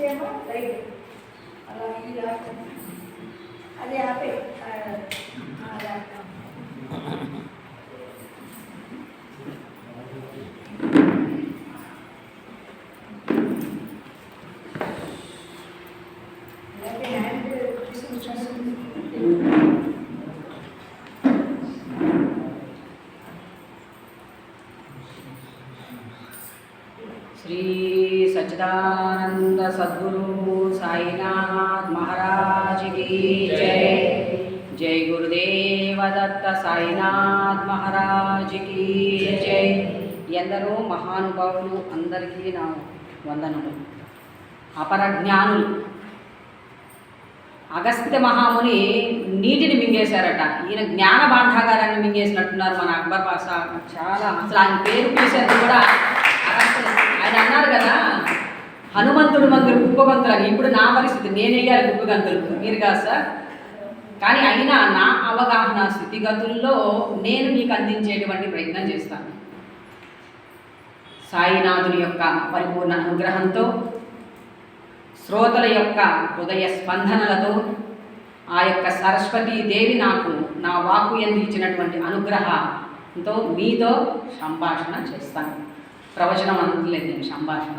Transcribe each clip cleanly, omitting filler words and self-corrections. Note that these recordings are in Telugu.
ఇచ్చేమో రైట్ అలా ఇది అది ఆపే श्री सच्चिदानंद सद्गुरु साईनाथ महाराज की जय। जय गुरुदेव दत्त साईनाथ महाराज की जय। ఎందరో మహానుభావులు అందరికీ నా వందనములు। అపరజ్ఞానులు అగస్త్య మహాముని నీటిని మింగేశారట, ఈయన జ్ఞాన భాండాగారాన్ని మింగేసినట్టున్నారు మన అక్బర్ బాషా। చాలా అసలు ఆయన పేరు పిలిచేది కూడా ఆయన అన్నారు కదా, హనుమంతుడు మందులు కుప్పగంతులు అని। ఇప్పుడు నా పరిస్థితి, నేను వేయాలి కుప్పగంతులు, మీరు కాదు సార్। కానీ అయినా నా అవగాహన స్థితిగతుల్లో నేను మీకు అందించేటువంటి ప్రయత్నం చేస్తాను। సాయినాథుని యొక్క పరిపూర్ణ అనుగ్రహంతో, శ్రోతల యొక్క హృదయ స్పందనలతో, ఆ యొక్క సరస్వతీదేవి నాకు నా వాక్కు యందు ఇచ్చినటువంటి అనుగ్రహంతో మీతో సంభాషణ చేస్తాను। ప్రవచనం అనట్లేదు నేను, సంభాషణ।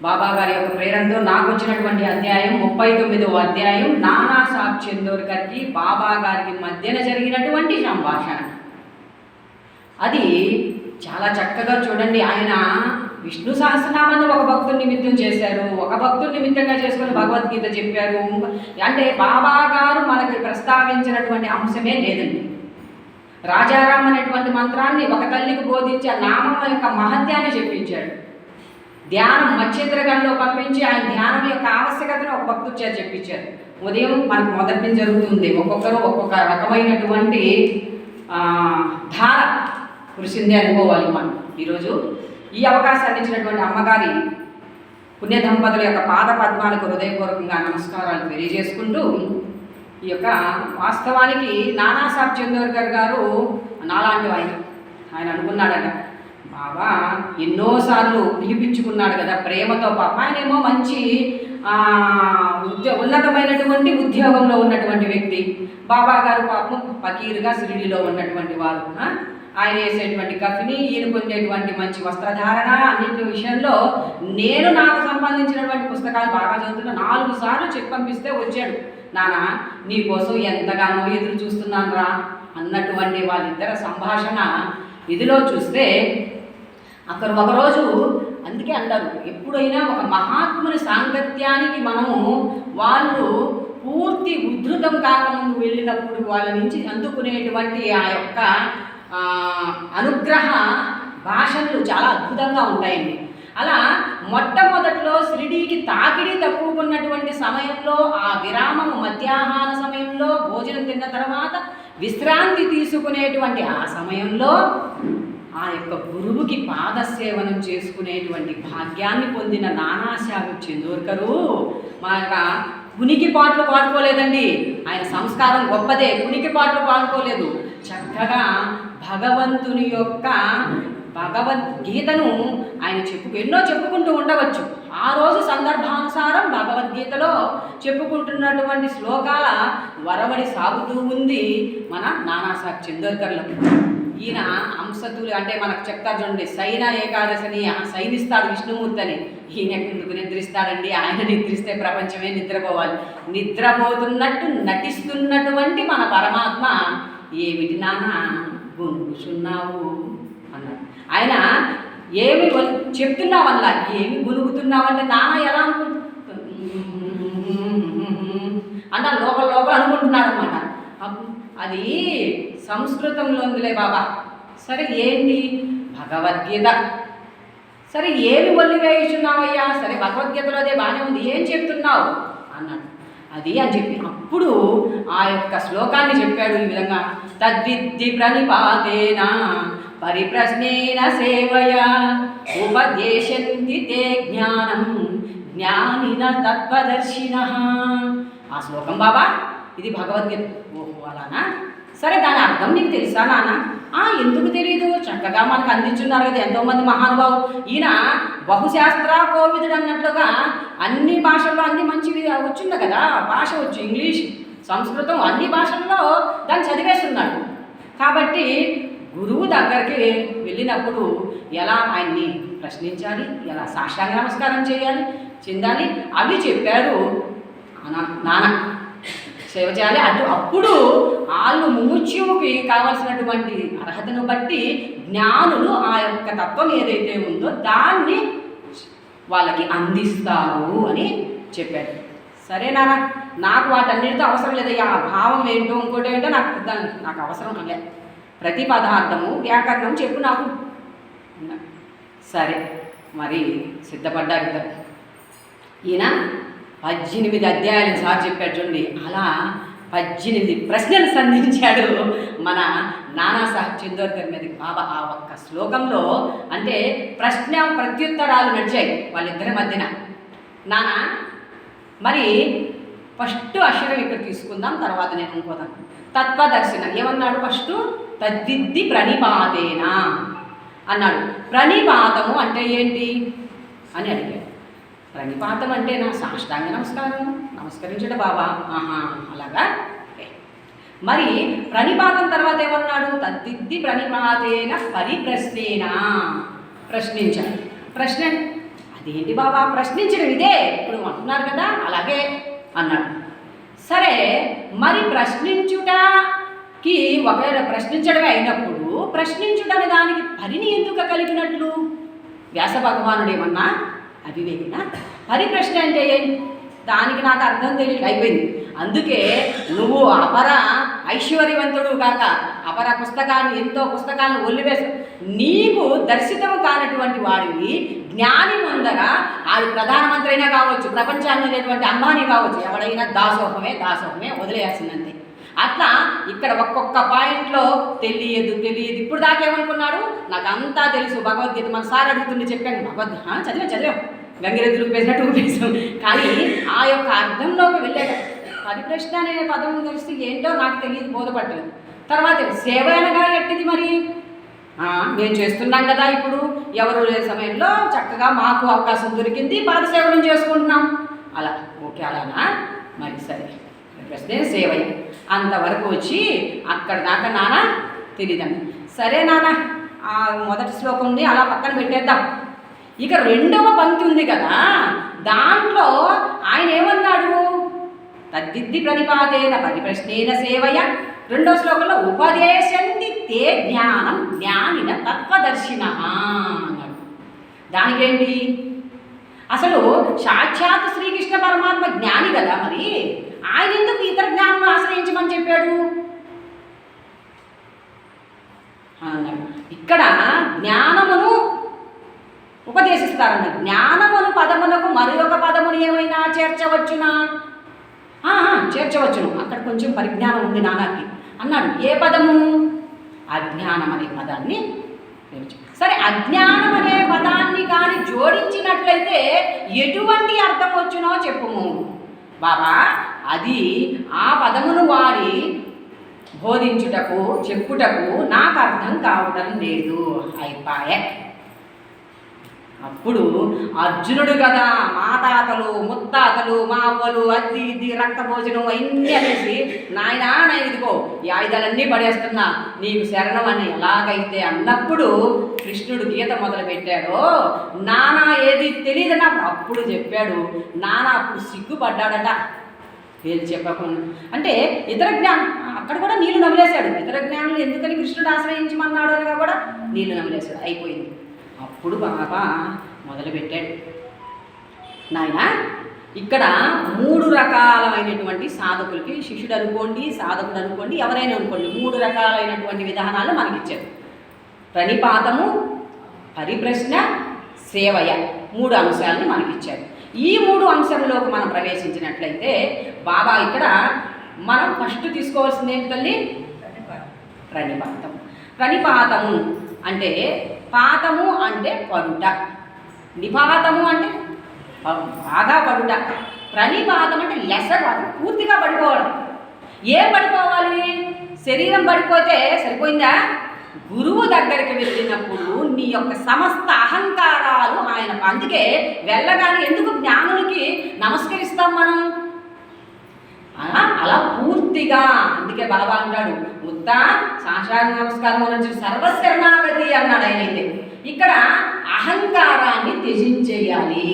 బాబా గారి యొక్క ప్రేరణతో నాకు వచ్చినటువంటి అధ్యాయం 39వ అధ్యాయం నానా సాహెబ్ చందోర్కర్కి బాబా గారికి మధ్యన జరిగినటువంటి సంభాషణ। అది చాలా చక్కగా చూడండి। ఆయన విష్ణు సహస్రనామాన్ని ఒక భక్తుడి నిమిత్తం చేశారు, ఒక భక్తుడి నిమిత్తంగా చేసుకొని భగవద్గీత చెప్పారు। అంటే బాబా గారు మనకి ప్రస్తావించినటువంటి అంశమే లేదండి। రాజారాం అనేటువంటి మంత్రాన్ని ఒక తల్లికి బోధించి ఆ నామం యొక్క మహత్యాన్ని చెప్పించాడు। ధ్యానం మత్స్యేంద్రగణంలో పంపించి ఆయన ధ్యానం యొక్క ఆవశ్యకతను ఒక భక్తుడి చేత చెప్పించారు। ఉదయం మనకు మొదటి నుంచి జరుగుతుంది, ఒక్కొక్కరు ఒక్కొక్క రకమైనటువంటి ధార కురిసింది అనుకోవాలి మనం। ఈరోజు ఈ అవకాశాన్ని ఇచ్చినటువంటి అమ్మగారి పుణ్య దంపతుల యొక్క పాద పద్మాలకు హృదయపూర్వకంగా నమస్కారాలు తెలియజేసుకుంటూ, ఈ యొక్క వాస్తవానికి నానా సాహెబ్ చందోర్కర్ గారు నాలాంటి ఆయన అనుకున్నాడట, బాబా ఎన్నోసార్లు పిలిపించుకున్నాడు కదా ప్రేమతో। పాప ఆయనేమో మంచి ఉన్నతమైనటువంటి ఉద్యోగంలో ఉన్నటువంటి వ్యక్తి, బాబా గారు పాపం ఫకీరుగా షిరిడీలో ఉన్నటువంటి వారు। ఆయన వేసేటువంటి కఫిని, ఈయన పొందేటువంటి మంచి వస్త్రధారణ, అన్నింటి విషయంలో నేను నాకు సంబంధించినటువంటి పుస్తకాలు బాగా చదువుతున్నా। 4 సార్లు చెక్ పంపిస్తే వచ్చాడు, నాన్న నీకోసం ఎంతగానో ఎదురు చూస్తున్నాను రా అన్నటువంటి వాళ్ళిద్దరి సంభాషణ ఇదిలో చూస్తే అక్కడ ఒకరోజు, అందుకే అంటారు ఎప్పుడైనా ఒక మహాత్ముని సాంగత్యానికి మనము వాళ్ళు పూర్తి ఉద్ధృతం కాకముందు వెళ్ళినప్పుడు వాళ్ళ నుంచి అందుకునేటువంటి ఆ యొక్క అనుగ్రహ భాషలు చాలా అద్భుతంగా ఉంటాయండి। అలా మొట్టమొదట్లో షిరిడీకి తాకిడి తక్కువ ఉన్నటువంటి సమయంలో, ఆ విరామము మధ్యాహ్న సమయంలో భోజనం తిన్న తర్వాత విశ్రాంతి తీసుకునేటువంటి ఆ సమయంలో ఆ యొక్క గురువుకి పాదసేవనం చేసుకునేటువంటి భాగ్యాన్ని పొందిన నానా సాహెబ్ చందోర్కరు మన కునికి పాటలు పాడుకోలేదండి। ఆయన సంస్కారం గొప్పదే, కునికి పాటలు పాడుకోలేదు, చక్కగా భగవంతుని యొక్క భగవద్గీతను ఆయన ఎన్నో చెప్పుకుంటూ ఉండవచ్చు। ఆ రోజు సందర్భానుసారం భగవద్గీతలో చెప్పుకుంటున్నటువంటి శ్లోకాల వరవడి సాగుతూ ఉంది మన నానా సాహెబ్ చందోర్కర్లో। ఈయన అంశతులు అంటే మనకు చెప్తారు చూడండి, సైన ఏకాదశిని సైనిస్తాడు విష్ణుమూర్తి అని। ఈయన ఎందుకు నిద్రిస్తాడండి, ఆయన నిద్రిస్తే ప్రపంచమే నిద్రపోవాలి। నిద్రపోతున్నట్టు నటిస్తున్నటువంటి మన పరమాత్మ ఏమిటి నాన్న గునుగుతున్నావు అన్నాడు। ఆయన ఏమి చెప్తున్నావల్లా, ఏమి గునుగుతున్నావంటే నాన్న ఎలా అన్న లోపల లోపల అనుకుంటున్నాడు అనమాట। అది సంస్కృతంలో ఉందిలే బాబా, సరే ఏంటి భగవద్గీత, సరే ఏమి ఒల్లి వేయుచున్నావయ్యా, సరే భగవద్గీతలో అదే బాగానే ఉంది, ఏం చెప్తున్నావు అన్నాడు। అది అని చెప్పి అప్పుడు ఆ యొక్క శ్లోకాన్ని చెప్పాడు ఈ విధంగా, తద్విద్ధి ప్రణిపాతేన పరిప్రశ్నేన సేవయా ఉపదేశంతి తే జ్ఞానం జ్ఞానిన తత్వదర్శినః। ఆ శ్లోకం బాబా ఇది భగవద్గీత। ఓహో అలానా, సరే దాని అర్థం నీకు తెలుసా నాన్న? ఎందుకు తెలియదు, చక్కగా మనకు అందించున్నారు కదా ఎంతోమంది మహానుభావులు. ఈయన బహుశాస్త్ర కోవిదుడు అన్నట్లుగా అన్ని భాషల్లో అన్ని మంచివి వచ్చింది కదా, భాష వచ్చు, ఇంగ్లీష్, సంస్కృతం, అన్ని భాషల్లో దాన్ని చదివేస్తున్నాడు. కాబట్టి గురువు దగ్గరికి వెళ్ళినప్పుడు ఎలా ఆయన్ని ప్రశ్నించాలి, ఎలా సాష్టాంగ నమస్కారం చెందాలి అవి చెప్పారు నాన్న. సేవ చేయాలి అప్పుడు వాళ్ళు ముముక్షువుకి కావలసినటువంటి అర్హతను బట్టి జ్ఞానులు ఆ యొక్క తత్వం ఏదైతే ఉందో దాన్ని వాళ్ళకి అందిస్తారు అని చెప్పారు. సరే నాన్న, నాకు వాటన్నిటితో అవసరం లేదయ్యా, ఆ భావం ఏంటో ఇంకోటి ఏంటో నాకు అవసరం లే, ప్రతి పదార్థము వ్యాకరణం చెప్పు నాకు. సరే మరి సిద్ధపడ్డారు ఇద్దరు. ఈయన 18 అధ్యాయాలు సార్ చెప్పాడు చూడండి, అలా 18 ప్రశ్నలు సంధించాడు మన నానాసాహెబ్ చందోర్కర్ మీద బాబా. ఆ ఒక్క శ్లోకంలో అంటే ప్రశ్న ప్రత్యుత్తరాలు నడిచాయి వాళ్ళిద్దరి మధ్యన. నానా మరి ఫస్ట్ అక్షరం ఇక్కడ తీసుకుందాం, తర్వాత నేను ఇంకోదాం. తత్వదర్శన ఏమన్నాడు? ఫస్ట్ తద్దిద్ది ప్రణిపాతేనా అన్నాడు. ప్రణిపాతము అంటే ఏంటి అని అడిగాడు. ప్రణిపాతం అంటే నా సాష్టాంగ నమస్కరించడం బాబా. అలాగా. మరి ప్రణిపాతం తర్వాత ఏమన్నాడు? తద్దిద్ది ప్రణిపాతేన పరిప్రశ్నేనా, ప్రశ్నించాడు. ప్రశ్న అదేంటి బాబా ప్రశ్నించడం ఇదే ఇప్పుడు అంటున్నారు కదా, అలాగే అన్నాడు. సరే మరి ప్రశ్నించుటకి ఒకవేళ ప్రశ్నించడమే అయినప్పుడు ప్రశ్నించుటని దానికి పరిని ఎందుకు కలిగినట్లు? వ్యాస భగవానుడు ఏమన్నా అవివేకిన? పరిప్రశ్న అంటే దానికి నాకు అర్థం తెలియదు అయిపోయింది. అందుకే నువ్వు అపర ఐశ్వర్యవంతుడు కాక అపర ఎంతో పుస్తకాలను ఒల్లివేసు, నీకు దర్శితము కానటువంటి వాడివి జ్ఞాని ముందర ఆడు ప్రధానమంత్రి అయినా కావచ్చు, ప్రపంచాన్ని లేనటువంటి అంబానీ కావచ్చు, ఎవడైనా దాసోహమే వదిలేయాల్సిందంతే. అట్లా ఇక్కడ ఒక్కొక్క పాయింట్లో తెలియదు. ఇప్పుడు దాకేమనుకున్నాడు? నాకు అంతా తెలుసు భగవద్గీత, మన సార్ అడుగుతుండే చెప్పాను భగవద్గీత చదివాం గంగిరెద్దులు పేసినట్టు ఊపేసాం. కానీ ఆ యొక్క అర్థంలోకి వెళ్ళాక పరిప్రశ్న అనే పదం తెలిసి ఏంటో నాకు తెలియదు, బోధపడలేదు. తర్వాత సేవ అనగా ఎట్టిది మరి? మేము చేస్తున్నాం కదా ఇప్పుడు, ఎవరు లేని సమయంలో చక్కగా మాకు అవకాశం దొరికింది, పాదసేవనం చేసుకుంటున్నాం. అలా ఓకే అలానా? మరి సరే ప్రశ్నే సేవయ్య అంతవరకు వచ్చి అక్కడ దాకా నాన్న తెలియదండి. సరే నాన్న ఆ మొదటి శ్లోకం ఉంది అలా పక్కన పెట్టేద్దాం. ఇక రెండవ పంక్తి ఉంది కదా, దాంట్లో ఆయన ఏమన్నాడు? తద్దిద్ది ప్రణిపాతేన పరిప్రశ్నేన సేవయ. రెండవ శ్లోకంలో ఉపదేశంతి తే జ్ఞానం జ్ఞానిన తత్వదర్శిన అన్నాడు. దానికేంటి? అసలు సాక్షాత్ శ్రీకృష్ణ పరమాత్మ జ్ఞాని కదా, మరి ఆయన ఎందుకు ఇతర జ్ఞానం ఆశ్రయించమని చెప్పాడు అన్నాడు. ఇక్కడ జ్ఞానమును ఉపదేశిస్తారన్న జ్ఞానమును పదమునకు మరి ఒక పదమును ఏమైనా చేర్చవచ్చునా? చేర్చవచ్చును, అక్కడ కొంచెం పరిజ్ఞానం ఉంది నాన్నకి అన్నాడు. ఏ పదము? అజ్ఞానం అనే పదాన్ని. సరే అజ్ఞానం అనే పదాన్ని కానీ జోడించినట్లయితే ఎటువంటి అర్థం వచ్చునో చెప్పుము బాబా. అది ఆ పదమును వాడి బోధించుటకు చెప్పుటకు నాకు అర్థం కావడం లేదు అయిపాయే. అప్పుడు అర్జునుడు కదా, మా తాతలు ముత్తాతలు మా అవ్వలు అది ఇది రక్త భోజనం అన్నీ అనేసి నాయనా నేను ఇదిగో ఈ ఆయుధాలన్నీ పడేస్తున్నా నీకు శరణం అని ఎలాగైతే అన్నప్పుడు కృష్ణుడు గీత మొదలు పెట్టాడో నానా ఏది తెలియదన్నప్పుడు అప్పుడు చెప్పాడు. నానా అప్పుడు సిగ్గుపడ్డాడట. ఏది చెప్పకుండా అంటే ఇతర జ్ఞానం అక్కడ కూడా నీళ్లు నమిలేశాడు. ఇతర జ్ఞానులు ఎందుకని కృష్ణుడు ఆశ్రయించమన్నాడు అనగా కూడా నీళ్లు నమిలేశాడు. అయిపోయింది. అప్పుడు బాబా మొదలుపెట్టాడు. నాయన ఇక్కడ 3 రకాలైనటువంటి సాధకులకి, శిష్యుడు అనుకోండి సాధకుడు అనుకోండి ఎవరైనా అనుకోండి, 3 రకాలైనటువంటి విధానాలు మనకిచ్చారు. ప్రణిపాతము, పరిప్రశ్న, సేవయ 3 అంశాలని మనకిచ్చారు. ఈ 3 అంశంలోకి మనం ప్రవేశించినట్లయితే బాబా ఇక్కడ మనం ఫస్ట్ తీసుకోవాల్సింది ఏంటి తల్లి? ప్రణిపాతం. ప్రణిపాతము అంటే పాతము అంటే పడుట, నిపాతము అంటే బాగా పడుట, ప్రణిపాతం అంటే లెసర్ పూర్తిగా పడిపోవడం. ఏం పడిపోవాలి? శరీరం పడిపోతే సరిపోయిందా? గురువు దగ్గరికి వెళ్ళినప్పుడు నీ యొక్క సమస్త అహంకారాలు ఆయన, అందుకే వెళ్ళగానే ఎందుకు జ్ఞానులకి నమస్కరిస్తాం మనం? అలా పూర్తిగా. అందుకే బాబా అంటాడు ఉత్త సాష్టాంగ నమస్కారం నుంచి సర్వశరణాగతి అన్నాడు ఆయన. అయితే ఇక్కడ అహంకారాన్ని త్యజించేయాలి.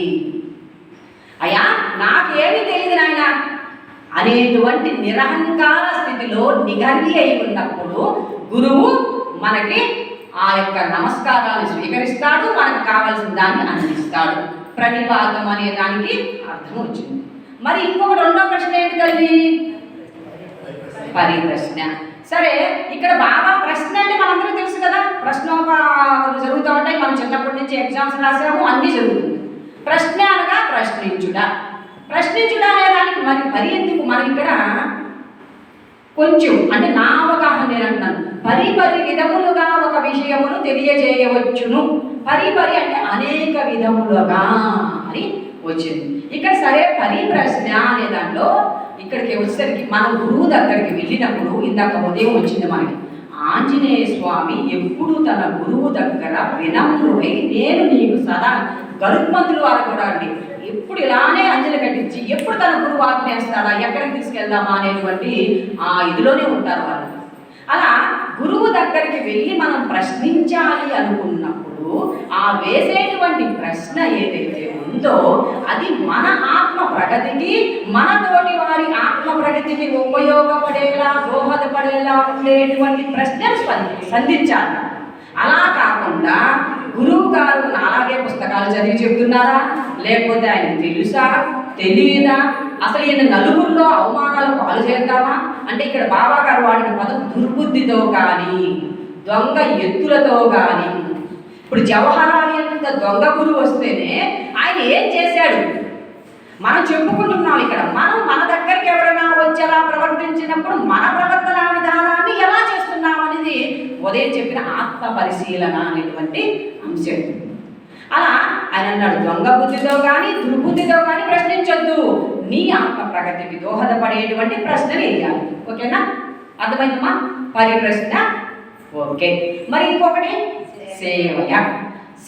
అయ్యా నాకేమీ తెలియదు నాయన అనేటువంటి నిరహంకార స్థితిలో నిగర్వి అయి ఉన్నప్పుడు గురువు మనకి ఆ యొక్క నమస్కారాన్ని స్వీకరిస్తాడు, మనకు కావాల్సిన దాన్ని అందిస్తాడు. ప్రణిపాతం అనే దానికి అర్థం వచ్చింది. మరి ఇంకొక రెండో ప్రశ్న ఏంటి తల్లి? పరిప్రశ్న. సరే, ఇక్కడ బాబా ప్రశ్న అంటే మనందరికీ తెలుసు కదా, ప్రశ్నోత్తరాలు జరుగుతూ ఉంటాయి. మనం చిన్నప్పటి నుంచి ఎగ్జామ్స్ రాసాము, అన్నీ జరుగుతుంది. ప్రశ్న అనగా ప్రశ్నించుట. ప్రశ్నించుట అనే దానికి మరి ఎందుకు? మనం ఇక్కడ కొంచెం అంటే నా అవగాహన నేను అంటున్నాను, పరిపరి విధములుగా ఒక విషయమును తెలియజేయవచ్చును. పరిపరి అంటే అనేక విధములుగా అని వచ్చింది ఇక్కడ. సరే, పరిప్రశ్న అనే దాంట్లో ఇక్కడికి వచ్చేసరికి మనం గురువు దగ్గరికి వెళ్ళినప్పుడు ఇందాక ఉదయం వచ్చింది మనకి, ఆంజనేయ స్వామి ఎప్పుడు తన గురువు దగ్గర వినమ్రుడై నేను నీకు సదా, గరుత్మంతులు వారు కూడా అండి ఎప్పుడు ఇలానే అంజలి కట్టించి ఎప్పుడు తన గురువు ఆజ్ఞేస్తాడా, ఎక్కడికి తీసుకెళ్దామా అనేటువంటి ఆ ఇదిలోనే ఉంటారు వాళ్ళు. అలా గురువు దగ్గరికి వెళ్ళి మనం ప్రశ్నించాలి అనుకున్నప్పుడు ఆ వేసేటువంటి ప్రశ్న ఏదైతే ఉందో అది మన ఆత్మ ప్రగతికి, మన తోటి వారి ఆత్మ ప్రగతికి ఉపయోగపడేలా, దోహదపడేలా ఉండేటువంటి ప్రశ్నలు సంధించాలి. అలా కాకుండా గురువు గారు అలాగే పుస్తకాలు చదివి చెప్తున్నారా, లేకపోతే ఆయన తెలుసా తెలియదా, అసలు ఈయన నలుగురిలో అవమానాలు పాలు చేద్దామా అంటే ఇక్కడ బాబా గారు వాడిన పదం దుర్బుద్ధితో కానీ, దొంగ ఎత్తులతో కానీ. ఇప్పుడు జవహర్లాల్ ఎంత దొంగ గురువు వస్తేనే ఆయన ఏం చేశాడు మనం చెప్పుకుంటున్నాం. ఇక్కడ మనం మన దగ్గరికి ఎవరైనా వచ్చి అలా ప్రవర్తించినప్పుడు మన ప్రవర్తన విధానాన్ని ఎలా చేస్తున్నాం అనేది ఉదయం చెప్పిన ఆత్మ పరిశీలన అనేటువంటి అంశం. అలా ఆయన అన్నాడు, దొంగ బుద్ధితో కానీ దుర్బుద్ధితో కానీ ప్రశ్నించొద్దు, నీ ఆత్మ ప్రగతికి దోహదపడేటువంటి ప్రశ్నలు వేయాలి. ఓకేనా? అర్థమైందమ్మా? పరిప్రశ్న ఓకే. మరి ఇంకొకటి సేవయ.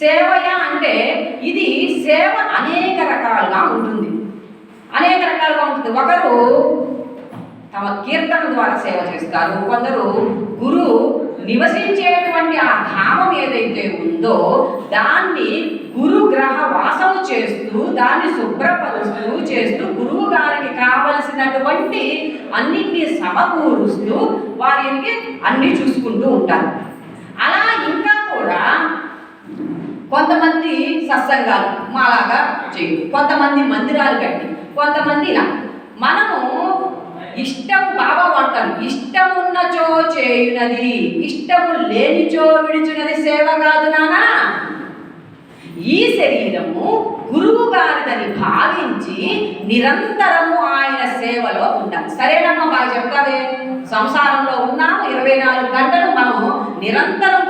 సేవయ అంటే ఇది సేవ అనేక రకాలుగా ఉంటుంది. అనేక రకాలుగా ఉంటుంది. ఒకరు తమ కీర్తన ద్వారా సేవ చేస్తారు, కొందరు గురు నివసించేటువంటి ఆ ధామం ఏదైతే ఉందో దాన్ని గురుగ్రహ వాసము చేస్తూ, దాన్ని శుభ్రపరుస్తూ చేస్తూ, గురువు గారికి కావలసినటువంటి అన్నిటినీ సమకూరుస్తూ వారికి అన్ని చూసుకుంటూ ఉంటారు. అలా ఇంకా కూడా కొంతమంది సత్సంగాలు మాలాగా చేయు, కొంతమంది మందిరాలు కట్టి, కొంతమంది ఇలా. మనము ఇష్టం బాబా అంటారు, ఇష్టమున్నచో చేయునది, ఇష్టము లేనిచో విడుచున్నది సేవ కాదు నానా. ఈ శరీరము గురువు గారిదని భావించి నిరంతరము ఆయన సేవలో ఉండాలి. సరేనమ్మా, బాగా చెప్తావే, సంసారంలో ఉన్నాము 24 గంటలు మనము నిరంతరం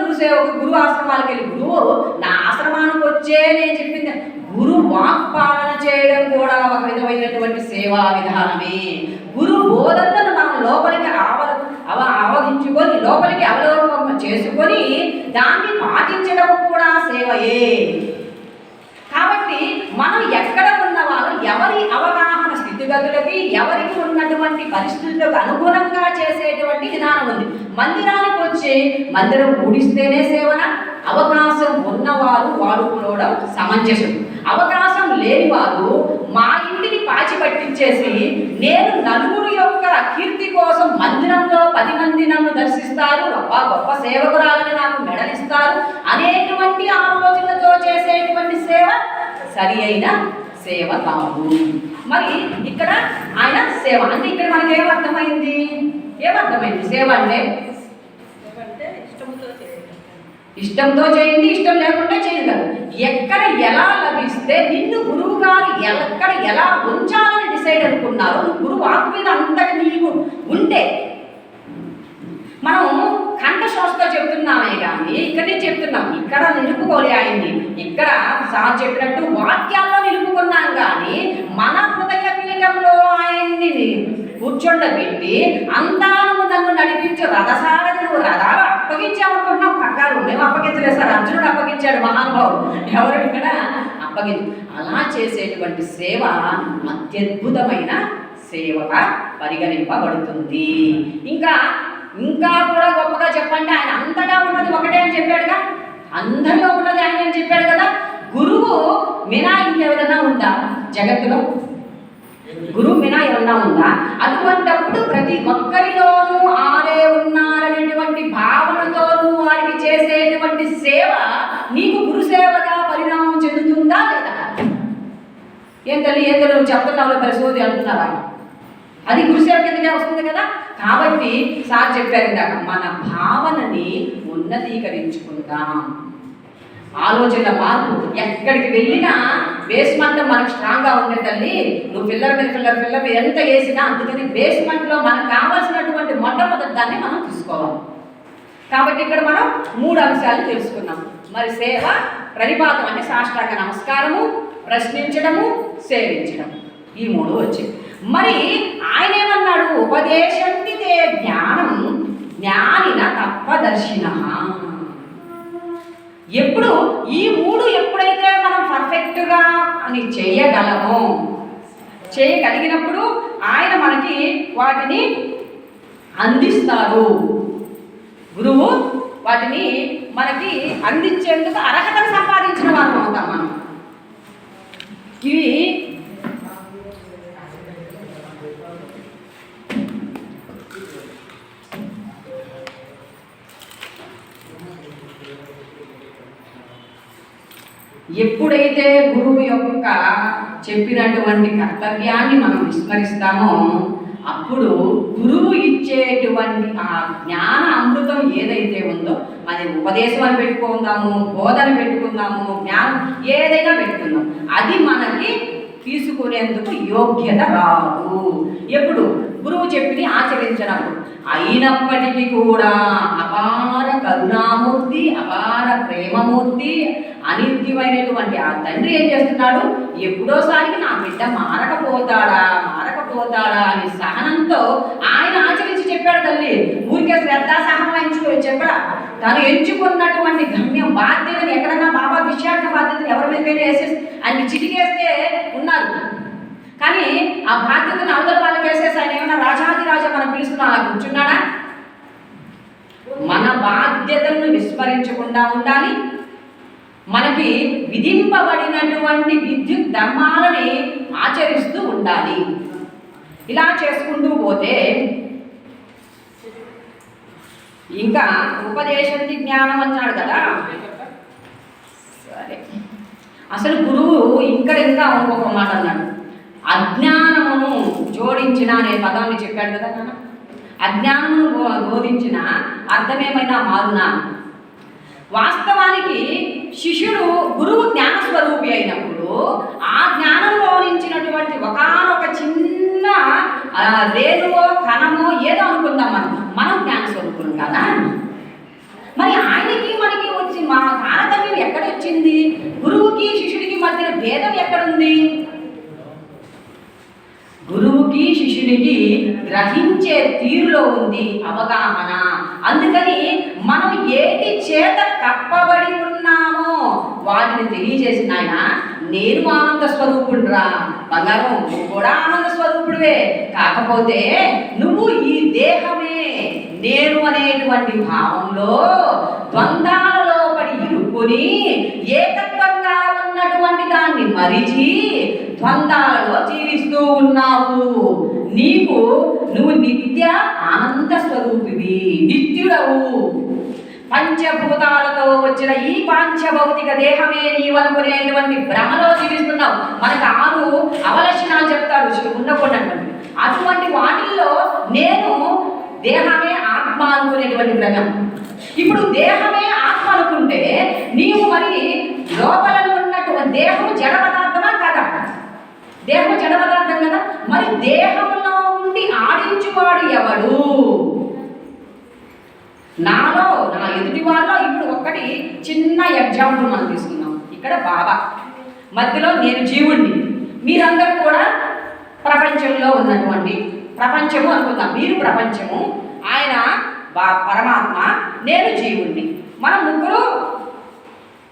గురు ఆశ్రమాలకు వెళ్ళి, గురువు నా ఆశ్రమానికి వచ్చే నేను చెప్పింది, గురు వాక్పాలన చేయడం కూడా ఒక విధమైనటువంటి సేవా విధానమే. గురు బోధనను మనం లోపలికి ఆవహించుకొని, లోపలికి అవలోకనం చేసుకొని దాన్ని పాటించడం కూడా సేవయే. కాబట్టి మనం ఎక్కడ ఉన్న వాళ్ళు ఎవరి అవగాహన స్థితిగతులకి, ఎవరికి ఉన్నటువంటి పరిస్థితులకు అనుగుణంగా చేసేటువంటి విధానం ఉంది. మందిరానికి వచ్చి మందిరం కూడిస్తేనే సేవన, అవకాశం ఉన్నవారు వాడుకోవడం సమంజసం. అవకాశం లేని వారు మా ఇంటిని పాచి పట్టించేసి నేను నలుగురు యొక్క కీర్తి కోసం మందిరంలో 10 మంది నన్ను దర్శిస్తారు, గొప్ప సేవకురాలని నాకు మెడలిస్తారు అనేటువంటి ఆలోచనతో చేసేటువంటి సేవ సరి అయిన సేవ కాదు. మరి ఇక్కడ ఆయన సేవ అంటే ఇక్కడ మనకి ఏమర్థమైంది? సేవ అంటే ఇష్టంతో చేయండి, ఇష్టం లేకుండా చేయగలరు. ఎక్కడ ఎలా లభిస్తే నిన్ను గురువు గారు ఎక్కడ ఎలా ఉంచాలని డిసైడ్ అనుకున్నారు, గురువు ఆకు మీద అంతటి నీకు ఉంటే. మనం కంఠశ్వాసతో చెప్తున్నామే కానీ ఇక్కడ నేను చెప్తున్నాం, ఇక్కడ నిలుపుకోలే ఆయన్ని. ఇక్కడ సార్ చెప్పినట్టు వాక్యాల్లో నిలుపుకున్నాం కానీ మన హృదయ పీఠంలో ఆయన్ని కూర్చోండబెట్టి అంతాను నన్ను నడిపించు రథసారథి, నువ్వు రథాలు అప్పగించామనుకుంటున్నావు, కంగారు మేము అప్పగించలేదు సార్, అర్జునుడు అప్పగించాడు మహానుభావుడు, ఎవరు ఇక్కడ అప్పగించు. అలా చేసేటువంటి సేవ అత్యద్భుతమైన సేవగా పరిగణింపబడుతుంది. ఇంకా కూడా గొప్పగా చెప్పండి, ఆయన అంతటా ఉన్నది ఒకటే అని చెప్పాడుగా, అందరిలో ఉన్నది ఆయన అని చెప్పాడు కదా. గురువు మినా ఇంకెవరన్నా ఉందా జగత్తులో? గురువు మినా ఎవరన్నా ఉందా? అటువంటప్పుడు ప్రతి ఒక్కరిలోనూ ఆరే ఉన్నారనేటువంటి భావనతోనూ వారికి చేసేటువంటి సేవ నీకు గురుసేవగా పరిణామం చెందుతుందా లేదా? ఏం తల్లి నువ్వు చెప్తున్నావు పరిశోధి అంటున్నారా? అది గురుసేవ కిందకే వస్తుంది కదా. కాబట్టి సార్ చెప్పారు ఇందాక, మన భావనని ఉన్నతీకరించుకుందాం. ఆలోచన మార్పు, ఎక్కడికి వెళ్ళినా బేస్మెంట్ మనకు స్ట్రాంగ్గా ఉండే తల్లి, నువ్వు పిల్లర్ మీద ఎంత వేసినా, అందుకని బేస్మెంట్లో మనకు కావాల్సినటువంటి మొట్టమొదటి దాన్ని మనం తీసుకోవాలి. కాబట్టి ఇక్కడ మనం 3 అంశాలు తెలుసుకున్నాం. మరి సేవ ప్రణిపాతం అంటే సాష్టాంగ నమస్కారము, ప్రశ్నించడము, సేవించడం, ఈ 3 వచ్చాయి. మరి ఆయన ఏమన్నాడు? ఉపదేశంతి తే జ్ఞానం జ్ఞానిన తత్వదర్శిన. ఎప్పుడు ఈ 3 ఎప్పుడైతే మనం పర్ఫెక్ట్గా అని చేయగలిగినప్పుడు ఆయన మనకి వాటిని అందిస్తారు. గురువు వాటిని మనకి అందించేందుకు అర్హతను సంపాదించిన వారు అవుతాం మనం. ఇవి ఎప్పుడైతే గురువు యొక్క చెప్పినటువంటి కర్తవ్యాన్ని మనం విస్మరిస్తామో అప్పుడు గురువు ఇచ్చేటువంటి ఆ జ్ఞాన అమృతం ఏదైతే ఉందో అది ఉపదేశం అని పెట్టుకుందాము, బోధన పెట్టుకుందాము, జ్ఞానం ఏదైనా పెట్టుకుందాం, అది మనకి తీసుకునేందుకు యోగ్యత రాదు. ఎప్పుడు గురువు చెప్పి ఆచరించినప్పుడు. అయినప్పటికీ కూడా అపార కరుణామూర్తి, అపార ప్రేమమూర్తి, అనిత్యమైనటువంటి ఆ తండ్రి ఏం చేస్తున్నాడు? ఎప్పుడోసారికి నా బిడ్డ మారకపోతాడా అని సహనంతో ఆయన ఆచరించి చెప్పాడు తల్లి. ఊరికే శ్రద్ధాసహనం చెప్పడా? తను ఎంచుకున్నటువంటి గమ్యం బాధ్యతని ఎక్కడన్నా బాబా విషయార్థ బాధ్యతని ఎవరి మీద వేసేసి ఆయనకి చిటికేస్తే ఉన్నారు. కానీ ఆ బాధ్యతను అవతల వాళ్ళకి వేసేసి ఆయన ఏమన్నా రాజాదిరాజా మనం పిలుస్తున్నా అలా కూర్చున్నాడా? మన బాధ్యతలను విస్మరించకుండా ఉండాలి. మనకి విధింపబడినటువంటి విద్యుత్ ధర్మాలని ఆచరిస్తూ ఉండాలి. ఇలా చేసుకుంటూ పోతే ఇంకా ఉపదేశంతి జ్ఞానం అన్నాడు కదా. సరే, అసలు గురువు ఇంకా ఇంకొక మాట అన్నాడు. అజ్ఞానమును జోడించిన అనే పదాన్ని చెప్పాడు కదా నాన్న. అజ్ఞానమును బోధించిన అర్థమేమైనా మారునా? వాస్తవానికి శిష్యుడు గురువు జ్ఞానస్వరూపి అయినప్పుడు ఆ జ్ఞానంలో నుంచినటువంటి ఒకానొక చిన్న రేణువో కణమో ఏదో అనుకుందాం మనం జ్ఞానస్వరూపులు కదా. మరి ఆయనకి మనకి వచ్చి మా తారతమ్యం ఎక్కడొచ్చింది? గురువుకి శిష్యుడికి మధ్య భేదం ఎక్కడుంది? గురువుకి శిష్యుడికి గ్రహించే తీరులో ఉంది అవగాహన. అందుకని మనం ఏటి చేత కప్పబడి ఉన్నామో వాటిని తెలియజేసిన ఆయన, నేను ఆనంద స్వరూపుడురా బంగారం, నువ్వు కూడా ఆనంద స్వరూపుడివే, కాకపోతే నువ్వు ఈ దేహమే నేను అనేటువంటి భావంలో ద్వంద్వాలలో పడి ఇరుక్కుని ఏకత్వంగా ఉన్నటువంటి దాన్ని మరిచి ద్వంద్వాలలో జీవిస్తూ ఉన్నావు. నువ్వు నిత్య ఆనంద స్వరూపివి, నిత్యుడవు. పంచభూతాలతో వచ్చిన ఈ పాంచభౌతిక దేహమే నీవనుకునేటువంటి భ్రమలో జీవిస్తున్నావు. మనకు 6 అవలక్షణాలు చెప్తాడు ఉండకూడనటువంటి. అటువంటి వాటిల్లో నేను దేహమే ఆత్మ అనుకునేటువంటి భ్రమం. ఇప్పుడు దేహమే ఆత్మ అనుకుంటే నీవు మరి లోపల ఉన్నటువంటి దేహము జడ పదార్థమా కదా? దేహము జడ పదార్థం కదా. మరి దేహంలో ఉండి ఆడించువాడు ఎవడు? నాలో నా ఎదుటి వాళ్ళలో ఇప్పుడు ఒక్కటి చిన్న ఎగ్జాంపుల్ మనం తీసుకుందాం. ఇక్కడ బాబా, మధ్యలో నేను జీవుణ్ణి, మీరందరూ కూడా ప్రపంచంలో ఉన్నటువంటి ప్రపంచము అనుకుందాం. మీరు ప్రపంచము, ఆయన పరమాత్మ, నేను జీవుణ్ణి. మనం ముగ్గురు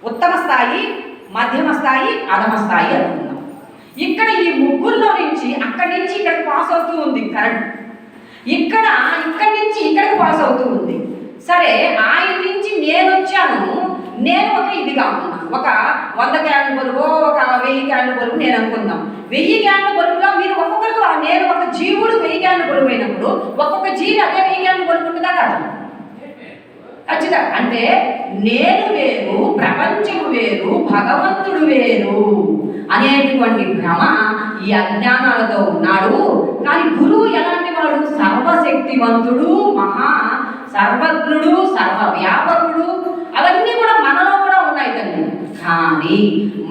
ఉత్తమ స్థాయి, మధ్యమ స్థాయి, అధమ స్థాయి అనుకుందాం. ఇక్కడ ఈ ముగ్గురులో నుంచి అక్కడి నుంచి ఇక్కడికి పాస్ అవుతూ ఉంది కరెంట్. ఇక్కడి నుంచి ఇక్కడికి పాస్ అవుతూ ఉంది. సరే, ఆయన నుంచి నేను వచ్చాను, నేను ఒక ఇదిగా ఉన్నాను. ఒక 100 క్యాన్ల బరువు, ఒక 1000 క్యాన్ల బరువు నేను అనుకుందాం. 1000 క్యాన్ల బరువులో మీరు ఒక్కొక్కరికి, నేను ఒక జీవుడు 1000 క్యాన్ల బరువు అయినప్పుడు ఒక్కొక్క జీవి అదే 1000 క్యాన్ల బరువు ఉంటుందా కదా? ఖచ్చితంగా. అంటే నేను వేరు, ప్రపంచము వేరు, భగవంతుడు వేరు అనేటువంటి భ్రమ ఈ అజ్ఞానాలతో ఉన్నాడు. కానీ గురువు ఎలాంటి వాడు? సర్వశక్తివంతుడు, మహా సర్వజ్ఞుడు, సర్వవ్యాపకుడు. అవన్నీ కూడా మనలో కూడా ఉన్నాయి తండ్రి. కానీ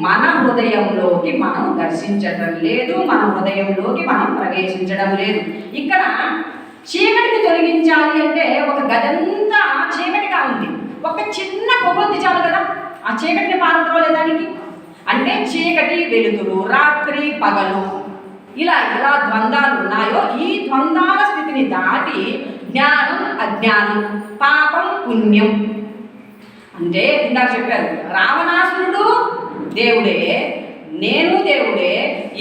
మన హృదయంలోకి మనం దర్శించడం లేదు, మన హృదయంలోకి మనం ప్రవేశించడం లేదు. ఇక్కడ చీకటిని తొలగించాలి అంటే ఒక గదంతా చీకటిగా ఉంది, ఒక చిన్న కొవ్వొత్తి చాలు కదా ఆ చీకటిని పారద్రోలేదానికి. అంటే చీకటి వెలుతురు, రాత్రి పగలు, ఇలా ఎలా ద్వంద్వాలు ఉన్నాయో ఈ ద్వంద్వాల స్థితిని దాటి జ్ఞానం అజ్ఞానం, పాపం పుణ్యం. అంటే ఇందాక చెప్పారు, రావణాసురుడు దేవుడే, నేను దేవుడే.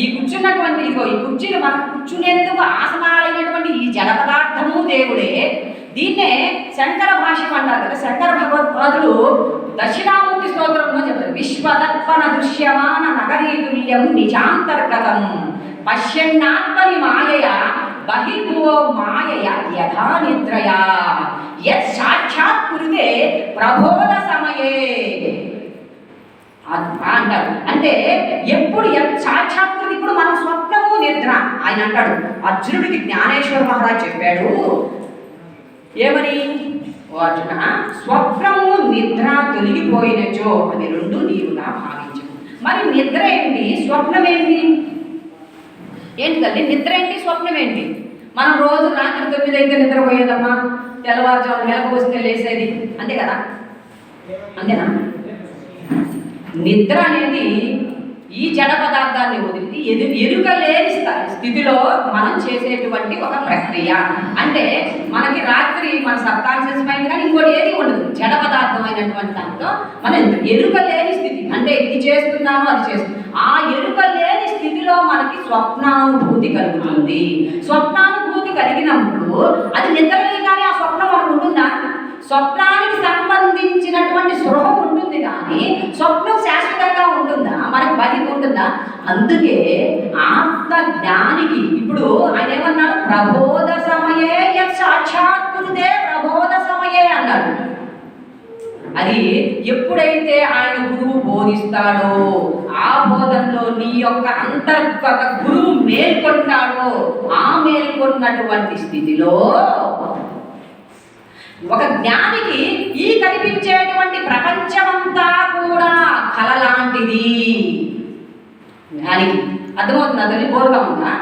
ఈ కూర్చున్నటువంటి ఈ కుర్చీలు మనకు కూర్చునేందుకు ఆసనాలైనటువంటి ఈ జడ పదార్థము దేవుడే. దీన్నే శంకర భాష్యం అంటారు కదా. శంకర భగవత్పాదులు దక్షిణామూర్తి స్తోత్రంలో చెప్తారు, విశ్వదర్పణ దృశ్యమాన నగరీతుల్యం నిజాంతర్గతం పశ్యన్నాత్మని మాయయ బహిర్భువో మాయయ యథా నిద్రయా యత్ సాక్షాత్ కురుతే ప్రబోధ సమయే అంటారు. అంటే ఎప్పుడు సాక్షాత్కృతి, ఇప్పుడు మనం స్వప్నము నిద్ర ఆయన అంటాడు. అర్జునుడికి జ్ఞానేశ్వర మహారాజ్ చెప్పాడు ఏమని? ఓ అర్జున, స్వప్నము నిద్ర తొలగిపోయినచో అది రెండు నీవుగా భావించు. మరి నిద్ర ఏంటి, స్వప్నం ఏంటి? ఏంటి తల్లి నిద్ర ఏంటి, స్వప్నం ఏంటి? మనం రోజు రాత్రి 9 అయితే నిద్రపోయేదమ్మా, తెల్లవారుజాము నెలకు వస్తే లేసేది, అంతే కదా? అంతేనా? నిద్ర అనేది ఈ జడ పదార్థాన్ని వదిలి ఎరుక లేని స్థితిలో మనం చేసేటువంటి ఒక ప్రక్రియ. అంటే మనకి రాత్రి మన సబ్కాన్షియస్ మైండ్ కానీ ఇంకోటి ఏది ఉండదు, జడ పదార్థమైనటువంటి దాంతో మనం ఎరుక లేని స్థితి. అంటే ఇది చేస్తున్నాము అది చేస్తున్నాం, ఆ ఎరుక లేని స్థితిలో మనకి స్వప్నానుభూతి కలుగుతుంది. స్వప్నానుభూతి కలిగినప్పుడు అది నిద్రలేదు, కానీ ఆ స్వప్నం మనకు ఉంటుందా? స్వప్నానికి సంబంధించినటువంటి స్పృహ ఉంటుంది, కానీ స్వప్నం శాశ్వతంగా ఉంటుందా? మనకు బలి ఉంటుందా? అందుకే ఆత్మ జ్ఞానికి ఇప్పుడు ఆయన ఏమన్నాడు? ప్రబోధ సమయే యత్ సాక్షాత్ కురుతే ప్రబోధ సమయే అన్నాడు. అది ఎప్పుడైతే ఆయన గురువు బోధిస్తాడో ఆ బోధనలో నీ యొక్క అంతర్గత గురువు మేల్కొంటాడో ఆ మేల్కొన్నటువంటి స్థితిలో ఒక జ్ఞానికి ఈ కనిపించేటువంటి ప్రపంచమంతా కూడా కళ లాంటిది. జ్ఞానికి అర్థమవుతుంది అతని బోరుగా ఉందా?